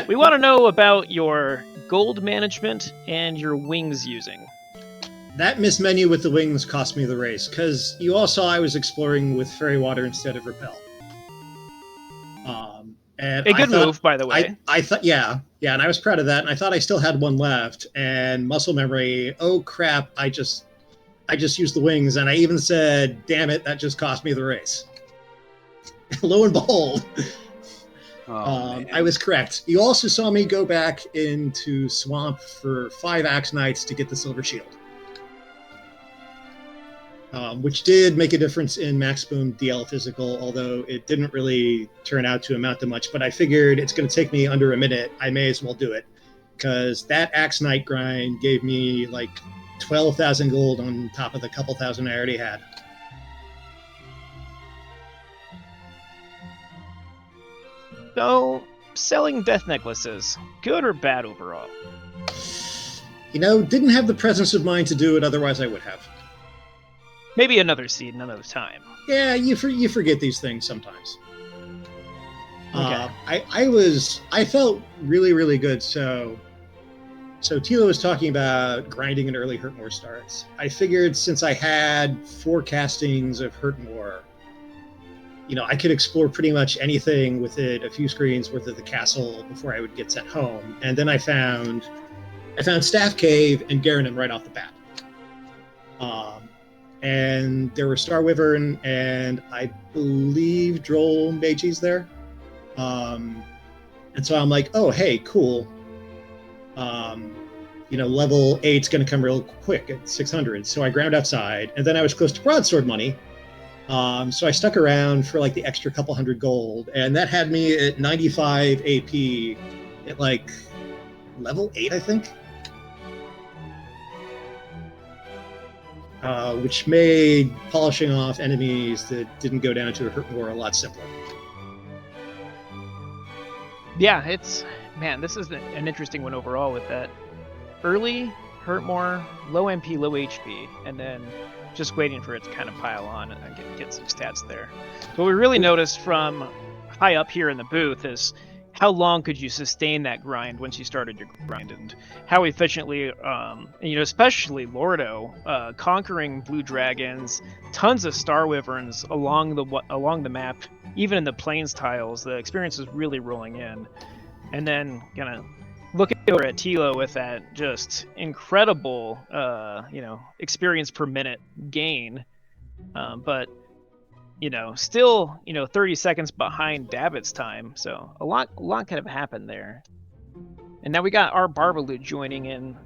S2: We want to know about your gold management and your wings using.
S5: That mismenu with the wings cost me the race, because you all saw I was exploring with Fairy Water instead of Repel. And
S2: a good move, by the way.
S5: I thought, yeah, and I was proud of that, and I thought I still had one left, and muscle memory, oh crap, I just used the wings, and I even said, damn it, that just cost me the race. Lo and behold, I was correct. You also saw me go back into Swamp for 5 Axe Knights to get the Silver Shield. Which did make a difference in Max Boom DL Physical, although it didn't really turn out to amount to much. But I figured it's going to take me under a minute. I may as well do it, because that Axe Knight grind gave me like 12,000 gold on top of the couple thousand I already had.
S2: So, selling death necklaces, good or bad overall?
S5: Didn't have the presence of mind to do it, otherwise I would have.
S2: Maybe another seed, another time.
S5: Yeah, you forget these things sometimes.
S2: Okay.
S5: I felt really, really good. So Tilo was talking about grinding in early Hurtmore starts. I figured since I had 4 castings of Hurtmore, I could explore pretty much anything within a few screens worth of the castle before I would get sent home. And then I found Staff Cave and Garanon right off the bat. And there were Star Wyvern and I believe Droll Mages there. And so I'm like, oh, hey, cool. Level 8's going to come real quick at 600. So I ground outside, and then I was close to broadsword money. So I stuck around for like the extra couple hundred gold, and that had me at 95 AP at like level 8, I think. Which made polishing off enemies that didn't go down to a Hurtmore a lot simpler.
S2: Yeah, this is an interesting one overall with that. Early, Hurtmore, low MP, low HP, and then just waiting for it to kind of pile on and get some stats there. So what we really noticed from high up here in the booth is how long could you sustain that grind once you started your grind, and how efficiently, especially Lordo, conquering blue dragons, tons of Star Wyverns along the map, even in the plains tiles. The experience is really rolling in, and then gonna look over at Tilo with that just incredible, experience per minute gain, but. Still, 30 seconds behind Dabbit's time, so a lot could have happened there. And now we got rBarbaloot joining in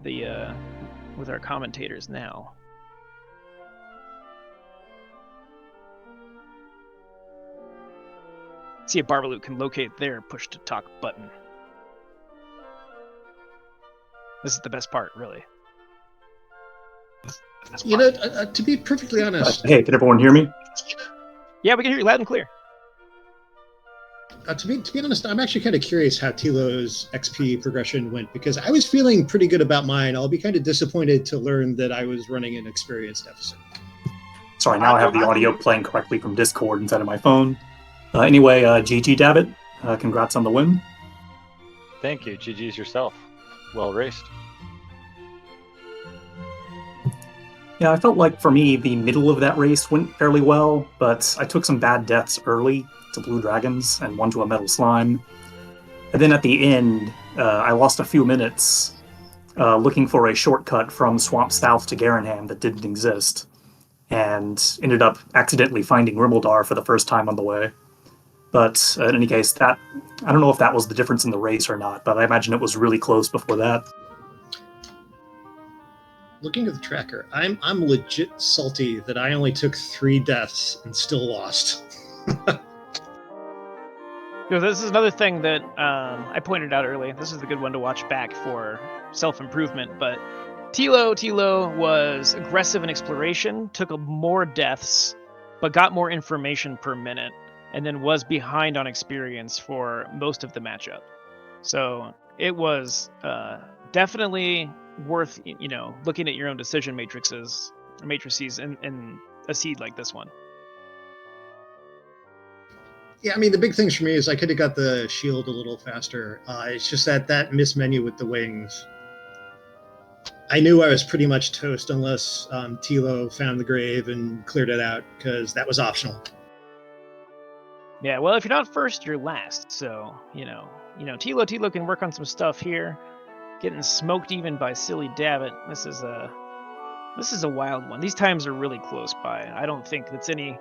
S2: with our commentators now. See if Barbaloot can locate their push to talk button. This is the best part, really.
S5: To be perfectly honest.
S6: Hey, can everyone hear me?
S2: Yeah, we can hear you loud and clear.
S5: To be honest, I'm actually kind of curious how Tilo's XP progression went, because I was feeling pretty good about mine. I'll be kind of disappointed to learn that I was running an experience deficit.
S6: Sorry, now I have the audio playing correctly from Discord instead of my phone. Anyway, GG Dabbit, congrats on the win.
S3: Thank you. GG's yourself. well raced.
S6: Yeah, I felt like for me, the middle of that race went fairly well, but I took some bad deaths early to blue dragons and one to a metal slime. And then at the end, I lost a few minutes looking for a shortcut from Swamp South to Garanham that didn't exist, and ended up accidentally finding Rimmildar for the first time on the way. But in any case, I don't know if that was the difference in the race or not, but I imagine it was really close before that.
S5: Looking at the tracker, I'm legit salty that I only took 3 deaths and still lost.
S2: This is another thing that I pointed out early. This is a good one to watch back for self-improvement, but Tilo was aggressive in exploration, took more deaths, but got more information per minute, and then was behind on experience for most of the matchup. So it was definitely worth, looking at your own decision matrices in a seed like this one.
S5: Yeah, I mean, the big things for me is I could have got the shield a little faster. It's just that mismenu with the wings. I knew I was pretty much toast unless Tilo found the grave and cleared it out, because that was optional.
S2: Yeah, well, if you're not first, you're last. So, Tilo can work on some stuff here. Getting smoked even by sillydabbit. This is a wild one. These times are really close by. I don't think that's any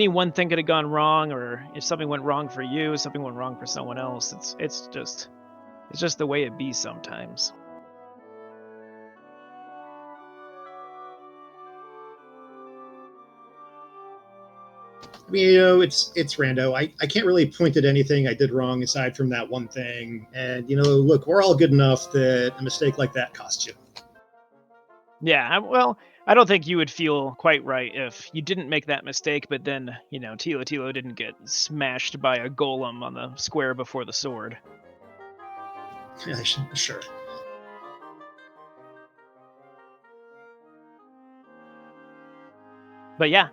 S2: one thing could have gone wrong, or if something went wrong for you, something went wrong for someone else. It's just the way it be sometimes.
S5: I mean, it's Rando. I can't really point at anything I did wrong aside from that one thing. And, look, we're all good enough that a mistake like that costs you.
S2: Yeah, well, I don't think you would feel quite right if you didn't make that mistake, but then, Thilotilo didn't get smashed by a golem on the square before the sword.
S5: Yeah, sure.
S2: But yeah,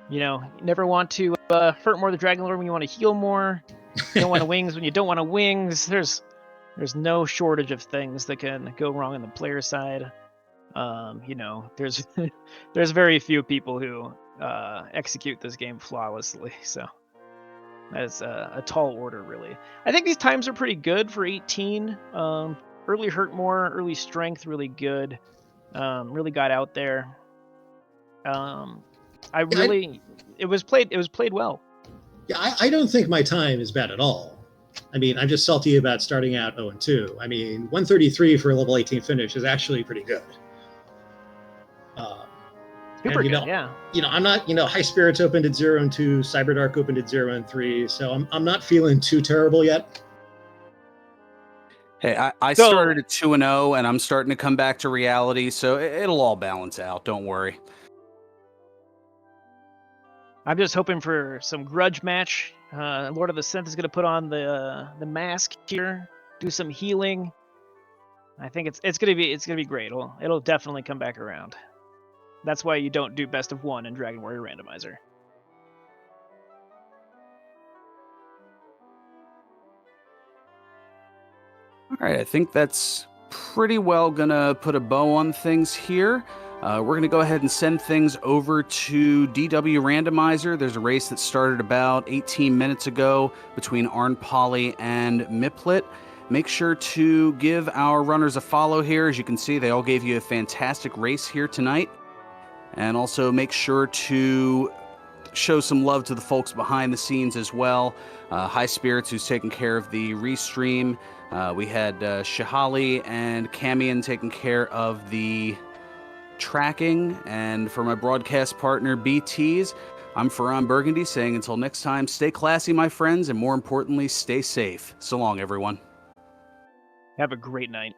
S2: you never want to hurt more the Dragon Lord when you want to heal more. You don't want to wings when you don't want to wings. There's no shortage of things that can go wrong on the player side. There's there's very few people who execute this game flawlessly. So that's a tall order, really. I think these times are pretty good for 18. Early hurt more, early strength, really good. Really got out there. It was played well.
S5: Yeah, I don't think my time is bad at all. I mean, I'm just salty about starting out 0-2. I mean, 133 for a level 18 finish is actually pretty good.
S2: Super good, yeah.
S5: I'm not, High Spirits opened at 0-2, Cyberdark opened at 0-3, so I'm not feeling too terrible yet.
S1: Hey, I started at 2-0, and I'm starting to come back to reality, so it'll all balance out. Don't worry.
S2: I'm just hoping for some grudge match. LordoftheSynth is going to put on the mask here, do some healing. I think it's going to be great. It'll definitely come back around. That's why you don't do best of 1 in Dragon Warrior Randomizer.
S1: All right, I think that's pretty well gonna put a bow on things here. We're gonna go ahead and send things over to DW Randomizer. There's a race that started about 18 minutes ago between Arn Polly and Miplet. Make sure to give our runners a follow here. As you can see, they all gave you a fantastic race here tonight. And also make sure to show some love to the folks behind the scenes as well. High Spirits, who's taking care of the restream. We had Shahali and Camion taking care of the tracking. And for my broadcast partner, BTs, I'm Ferran Burgundy saying until next time, stay classy, my friends, and more importantly, stay safe. So long, everyone.
S2: Have a great night.